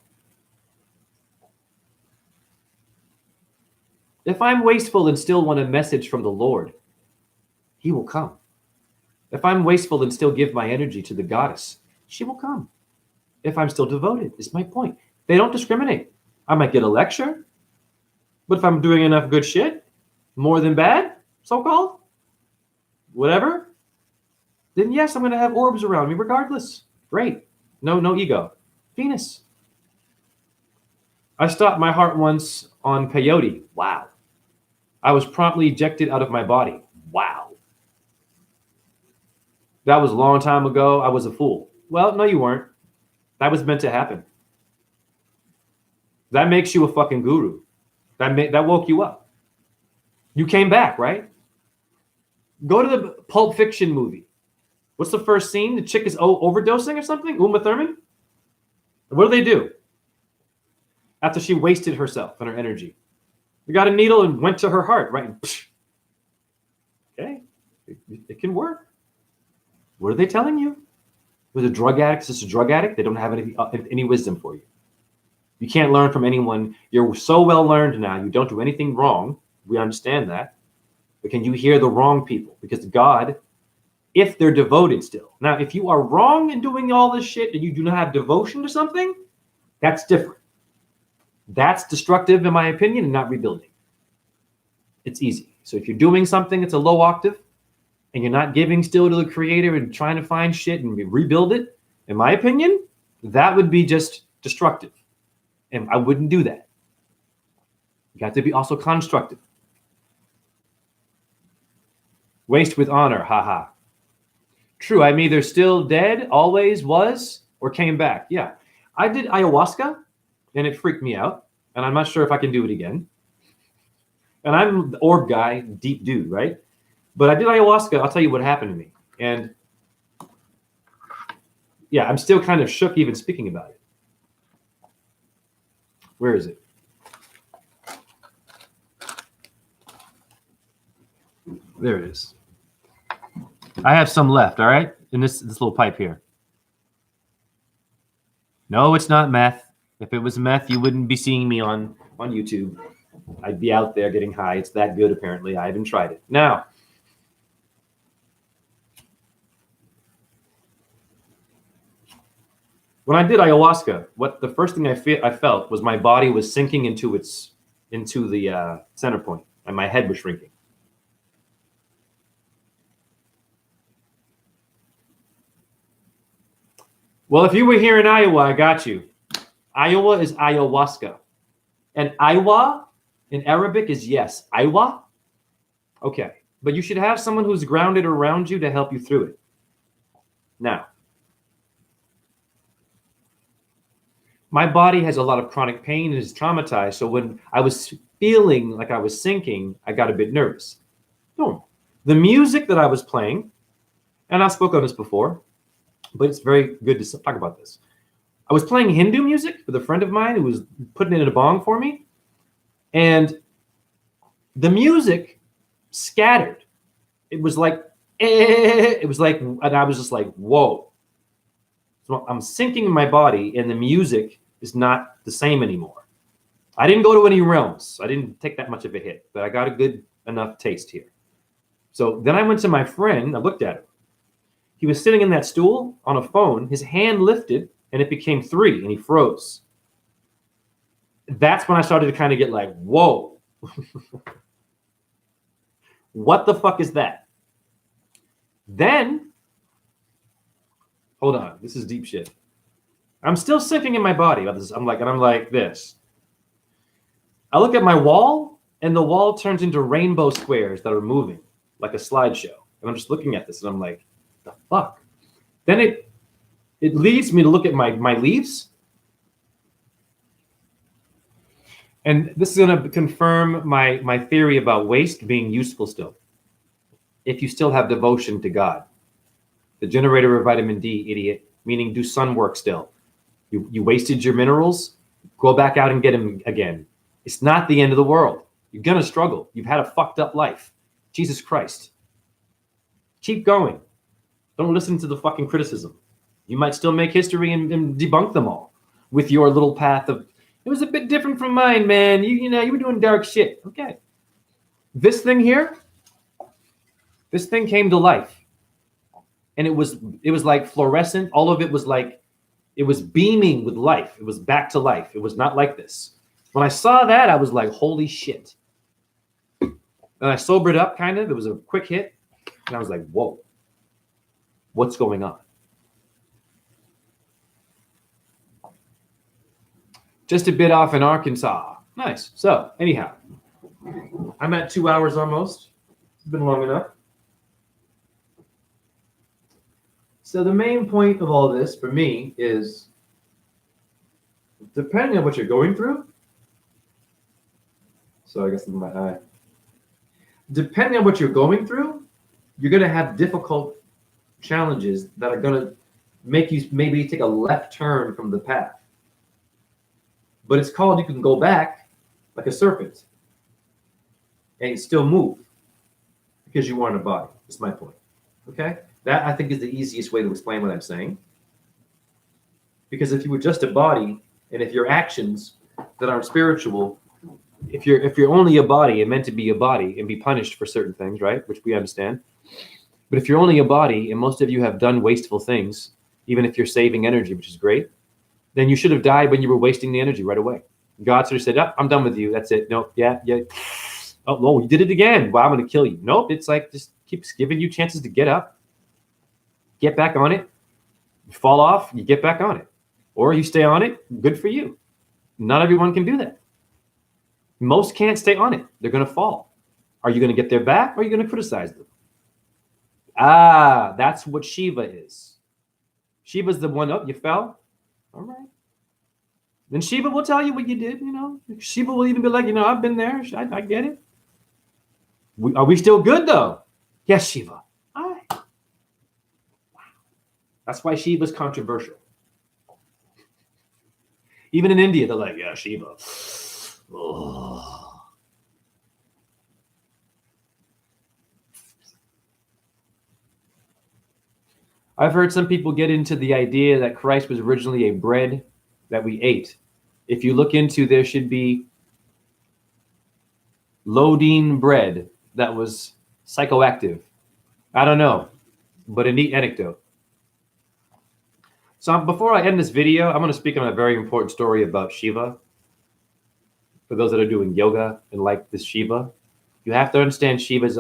If I'm wasteful and still want a message from the Lord, he will come. If I'm wasteful and still give my energy to the goddess, she will come. If I'm still devoted, is my point. They don't discriminate. I might get a lecture, but if I'm doing enough good shit, more than bad, so-called, whatever, then yes, I'm going to have orbs around me regardless. Great. No ego. Venus. I stopped my heart once on peyote. Wow. I was promptly ejected out of my body. Wow. That was a long time ago. I was a fool. Well, no, you weren't. That was meant to happen. That makes you a fucking guru. That woke you up. You came back, right? Go to the Pulp Fiction movie. What's the first scene? The chick is overdosing or something? Uma Thurman? What do? After she wasted herself and her energy. We got a needle and went to her heart, right? Okay, it can work. What are they telling you? With a drug addict, is this a drug addict? They don't have any wisdom for you. You can't learn from anyone. You're so well learned now. You don't do anything wrong. We understand that. But can you hear the wrong people? Because God, if they're devoted still. Now, if you are wrong in doing all this shit and you do not have devotion to something, that's different. That's destructive, in my opinion, and not rebuilding. It's easy. So if you're doing something that's a low octave and you're not giving still to the creator and trying to find shit and rebuild it, in my opinion, that would be just destructive. And I wouldn't do that. You got to be also constructive. Waste with honor, haha. True, I'm either still dead, always was, or came back. Yeah, I did ayahuasca, and it freaked me out, and I'm not sure if I can do it again. And I'm the orb guy, deep dude, right? But I did ayahuasca. I'll tell you what happened to me. And yeah, I'm still kind of shook even speaking about it. Where is it? There it is. I have some left, all right? In this little pipe here. No, it's not meth. If it was meth, you wouldn't be seeing me on YouTube. I'd be out there getting high. It's that good, apparently. I haven't tried it. Now, when I did ayahuasca, the first thing I felt was my body was sinking into the center point, and my head was shrinking. Well, if you were here in Iowa, I got you. Iowa is ayahuasca. And Iowa in Arabic is yes. Iowa? Okay. But you should have someone who's grounded around you to help you through it. Now, my body has a lot of chronic pain and is traumatized. So when I was feeling like I was sinking, I got a bit nervous. No, the music that I was playing, and I spoke on this before, but it's very good to talk about this. I was playing Hindu music with a friend of mine who was putting it in a bong for me, and the music scattered. It was like, it was like, and I was just like, whoa. So I'm sinking in my body, and the music is not the same anymore. I didn't go to any realms. I didn't take that much of a hit, but I got a good enough taste here. So then I went to my friend. I looked at him. He was sitting in that stool on a phone. His hand lifted, and it became 3, and he froze. That's when I started to kind of get like, whoa. What the fuck is that? Then, hold on. This is deep shit. I'm still sinking in my body. I'm like this. I look at my wall, and the wall turns into rainbow squares that are moving like a slideshow. And I'm just looking at this, and I'm like, the fuck? Then it leads me to look at my leaves. And this is going to confirm my theory about waste being useful still. If you still have devotion to God. The generator of vitamin D, idiot, meaning do sun work still. You wasted your minerals, go back out and get them again. It's not the end of the world. You're going to struggle. You've had a fucked up life. Jesus Christ. Keep going. Don't listen to the fucking criticism. You might still make history and debunk them all with your little path of, it was a bit different from mine, man. You were doing dark shit. Okay. This thing here, this thing came to life. And it was like fluorescent. All of it was like, it was beaming with life. It was back to life. It was not like this. When I saw that, I was like, holy shit. And I sobered up kind of. It was a quick hit. And I was like, whoa, what's going on? Just a bit off in Arkansas. Nice. So anyhow, I'm at 2 hours almost. It's been long enough. So the main point of all this for me is, depending on what you're going through, so I guess in my eye, depending on what you're going through, you're going to have difficult challenges that are going to make you maybe take a left turn from the path. But it's called, you can go back like a serpent and still move because you are in a body. That's my point. Okay? That, I think, is the easiest way to explain what I'm saying. Because if you were just a body, and if your actions that aren't spiritual, if you're only a body and meant to be a body and be punished for certain things, right? Which we understand. But if you're only a body and most of you have done wasteful things, even if you're saving energy, which is great, then you should have died when you were wasting the energy right away. God sort of said, oh, I'm done with you. That's it. Nope. Yeah. Oh, no, you did it again. Well, I'm going to kill you. Nope. It's like, just keeps giving you chances to get up, get back on it. You fall off, you get back on it. Or you stay on it. Good for you. Not everyone can do that. Most can't stay on it. They're going to fall. Are you going to get their back or are you going to criticize them? Ah, that's what Shiva is. Shiva's the one, oh, you fell? All right. Then Shiva will tell you what you did, Shiva will even be like, I've been there. I get it. Are we still good, though? Yes, Shiva. All right. Wow. That's why Shiva's controversial. Even in India, they're like, yeah, Shiva. Oh. I've heard some people get into the idea that Christ was originally a bread that we ate. If you look into, there should be Lodine bread that was psychoactive. I don't know, but a neat anecdote. So before I end this video, I'm going to speak on a very important story about Shiva. For those that are doing yoga and like this Shiva, you have to understand Shiva is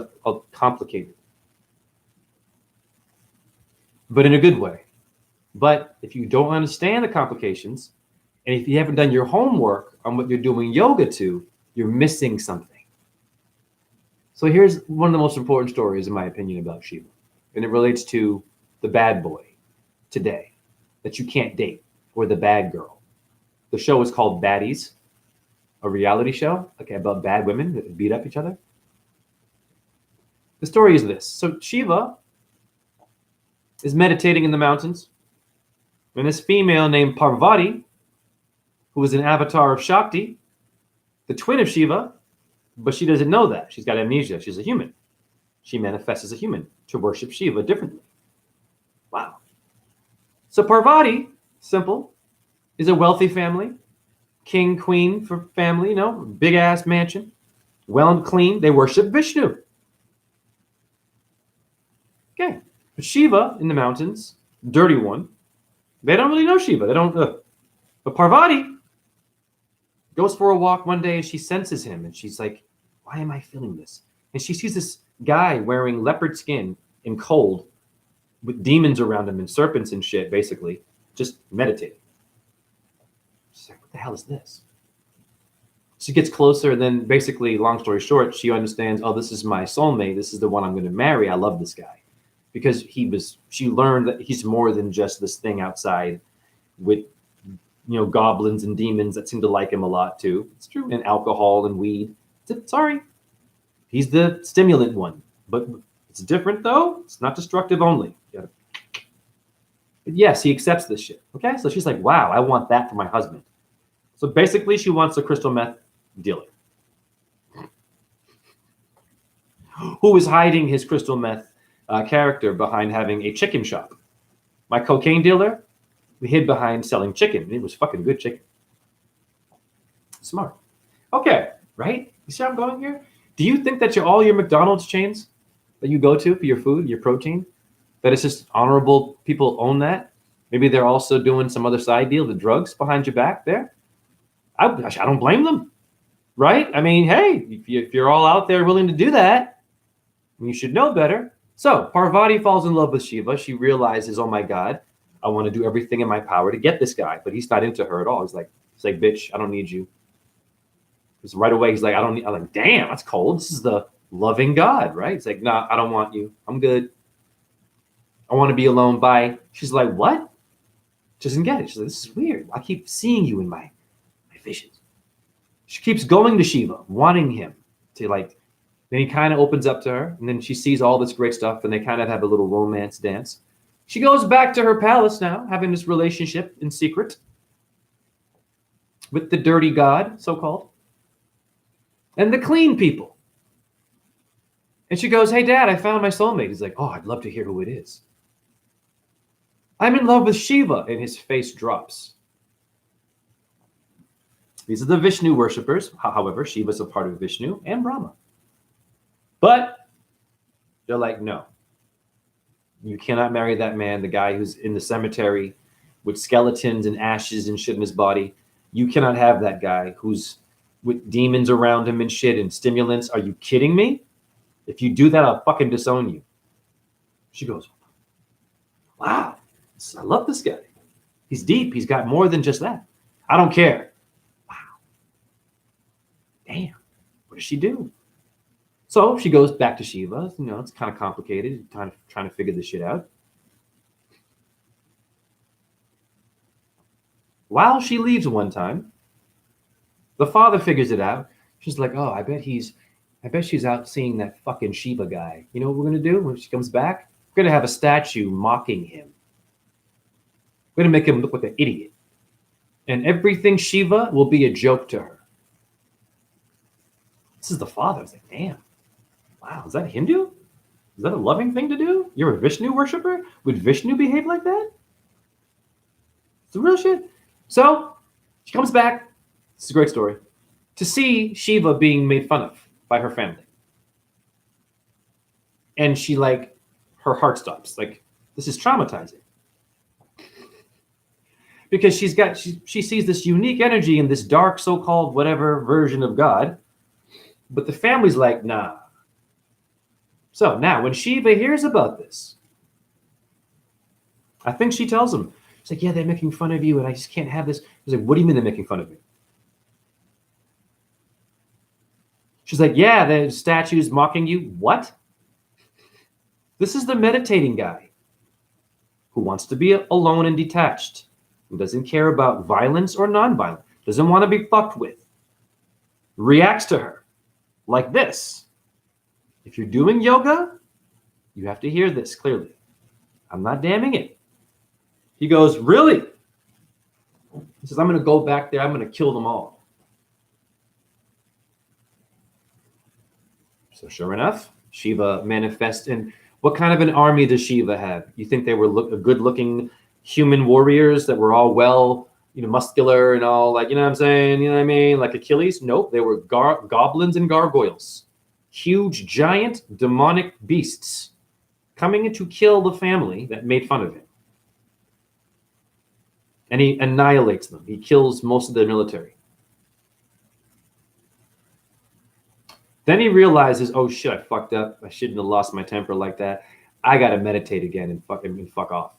complicated, but in a good way. But if you don't understand the complications, and if you haven't done your homework on what you're doing yoga to, you're missing something. So here's one of the most important stories, in my opinion, about Shiva. And it relates to the bad boy today that you can't date, or the bad girl. The show is called Baddies, a reality show, okay, about bad women that beat up each other. The story is this. So Shiva is meditating in the mountains, and this female named Parvati, who is an avatar of Shakti, the twin of Shiva, but she doesn't know that. She's got amnesia. She's a human. She manifests as a human to worship Shiva differently. Wow. So Parvati, simple, is a wealthy family, king, queen for family, you know, big ass mansion, well and clean. They worship Vishnu. Okay. But Shiva in the mountains, dirty one, they don't really know Shiva. They don't. But Parvati goes for a walk one day and she senses him and she's like, why am I feeling this? And she sees this guy wearing leopard skin and cold with demons around him and serpents and shit, basically, just meditating. She's like, what the hell is this? She gets closer and then basically, long story short, she understands, oh, this is my soulmate. This is the one I'm going to marry. I love this guy. Because she learned that he's more than just this thing outside with, you know, goblins and demons that seem to like him a lot too. It's true. And alcohol and weed. Sorry. He's the stimulant one. But it's different though. It's not destructive only. But yes, he accepts this shit. Okay? So she's like, wow, I want that for my husband. So basically she wants a crystal meth dealer. Who is hiding his crystal meth character behind having a chicken shop. My cocaine dealer, we hid behind selling chicken. It was fucking good chicken. Smart. Okay, right? You see how I'm going here? Do you think that all your McDonald's chains that you go to for your food, your protein, that it's just honorable people own that? Maybe they're also doing some other side deal, the drugs behind your back there? I don't blame them, right? I mean, hey, if you're all out there willing to do that, you should know better. So Parvati falls in love with Shiva. She realizes, oh my God, I want to do everything in my power to get this guy. But he's not into her at all. He's like, bitch, I don't need you. Because right away, he's like, I'm like, damn, that's cold. This is the loving God, right? It's like, nah, I don't want you. I'm good. I want to be alone. Bye. She's like, what? She doesn't get it. She's like, this is weird. I keep seeing you in my visions. She keeps going to Shiva, wanting him to like. Then he kind of opens up to her, and then she sees all this great stuff, and they kind of have a little romance dance. She goes back to her palace now, having this relationship in secret with the dirty god, so-called, and the clean people. And she goes, hey, Dad, I found my soulmate. He's like, oh, I'd love to hear who it is. I'm in love with Shiva, and his face drops. These are the Vishnu worshippers. However, Shiva's a part of Vishnu and Brahma. But they're like, no, you cannot marry that man, the guy who's in the cemetery with skeletons and ashes and shit in his body. You cannot have that guy who's with demons around him and shit and stimulants. Are you kidding me? If you do that, I'll fucking disown you. She goes, wow, I love this guy. He's deep. He's got more than just that. I don't care. Wow. Damn. What does she do? So she goes back to Shiva. You know, it's kind of complicated, kind of trying to figure this shit out. While she leaves one time, the father figures it out. She's like, oh, I bet she's out seeing that fucking Shiva guy. You know what we're going to do when she comes back? We're going to have a statue mocking him. We're going to make him look like an idiot. And everything Shiva will be a joke to her. This is the father. I was like, damn. Wow, is that Hindu? Is that a loving thing to do? You're a Vishnu worshiper? Would Vishnu behave like that? It's the real shit. So she comes back. It's a great story. To see Shiva being made fun of by her family. And she like, her heart stops. Like, this is traumatizing. Because she sees this unique energy in this dark so-called whatever version of God. But the family's like, nah. So now when Shiva hears about this, I think she tells him, she's like, yeah, they're making fun of you and I just can't have this. He's like, what do you mean they're making fun of me? She's like, yeah, the statue's mocking you. What? This is the meditating guy who wants to be alone and detached, who doesn't care about violence or non-violence. doesn't want to be fucked with, reacts to her like this. If you're doing yoga, you have to hear this clearly. I'm not damning it. He goes, really? He says, I'm going to go back there. I'm going to kill them all. So sure enough, Shiva manifests. And what kind of an army does Shiva have? You think they were good-looking human warriors that were all well, muscular and all, like, you know what I'm saying? You know what I mean? Like Achilles? Nope. They were goblins and gargoyles. Huge, giant, demonic beasts coming in to kill the family that made fun of him. And he annihilates them. He kills most of the military. Then he realizes, oh shit, I fucked up. I shouldn't have lost my temper like that. I got to meditate again and fuck off.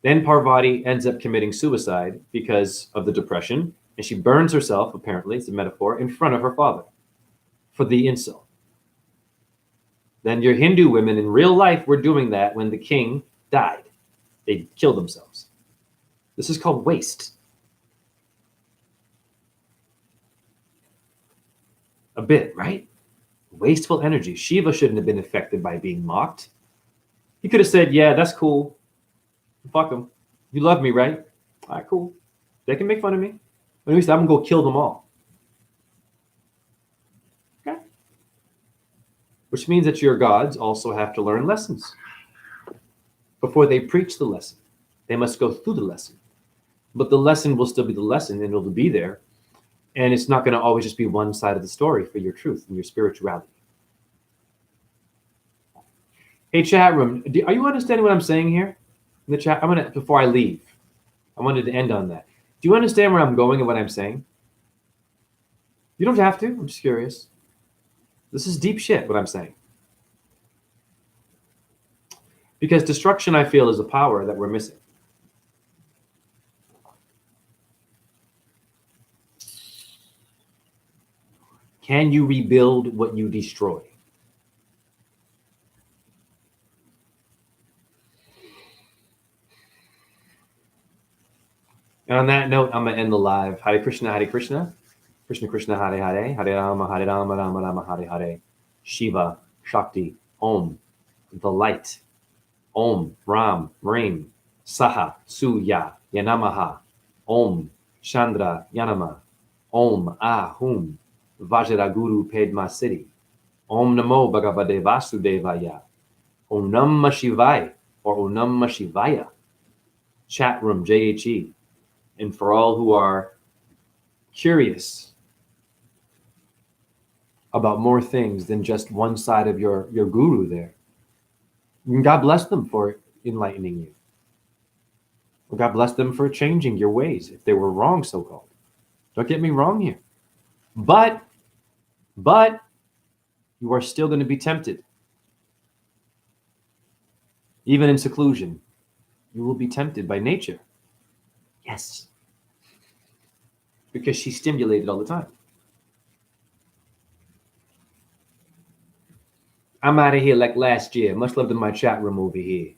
Then Parvati ends up committing suicide because of the depression, and she burns herself, apparently, it's a metaphor, in front of her father for the insult. Then your Hindu women in real life were doing that when the king died. They killed themselves. This is called waste. A bit, right? Wasteful energy. Shiva shouldn't have been affected by being mocked. He could have said, yeah, that's cool. Fuck them. You love me, right? All right, cool. They can make fun of me. But he said, I'm going to go kill them all. Okay? Which means that your gods also have to learn lessons. Before they preach the lesson, they must go through the lesson. But the lesson will still be the lesson, and it'll be there. And it's not going to always just be one side of the story for your truth and your spirituality. Hey, chat room, are you understanding what I'm saying here? In the chat, before I leave, I wanted to end on that. Do you understand where I'm going and what I'm saying? You don't have to. I'm just curious. This is deep shit, what I'm saying. Because destruction, I feel, is a power that we're missing. Can you rebuild what you destroy? And on that note, I'm going to end the live. Hare Krishna, Hare Krishna. Krishna Krishna, Hare Hare. Hare Rama, Rama Rama, Hare Hare. Shiva, Shakti, Om, the light. Om, Ram, Rim, Saha, Suya, Yanamaha. Om, Chandra, Yanama. Om, Ahum, Vajraguru Padma Siddhi. Om Namo Bhagavate Vasudevaya. Om Namah Shivaya or Om Namah Shivaya. Chat room, JHE. And for all who are curious about more things than just one side of your guru there, God bless them for enlightening you. Or God bless them for changing your ways if they were wrong, so-called. Don't get me wrong here. But you are still going to be tempted. Even in seclusion, you will be tempted by nature. Yes. Because she's stimulated all the time. I'm out of here like last year. Much love to my chat room over here.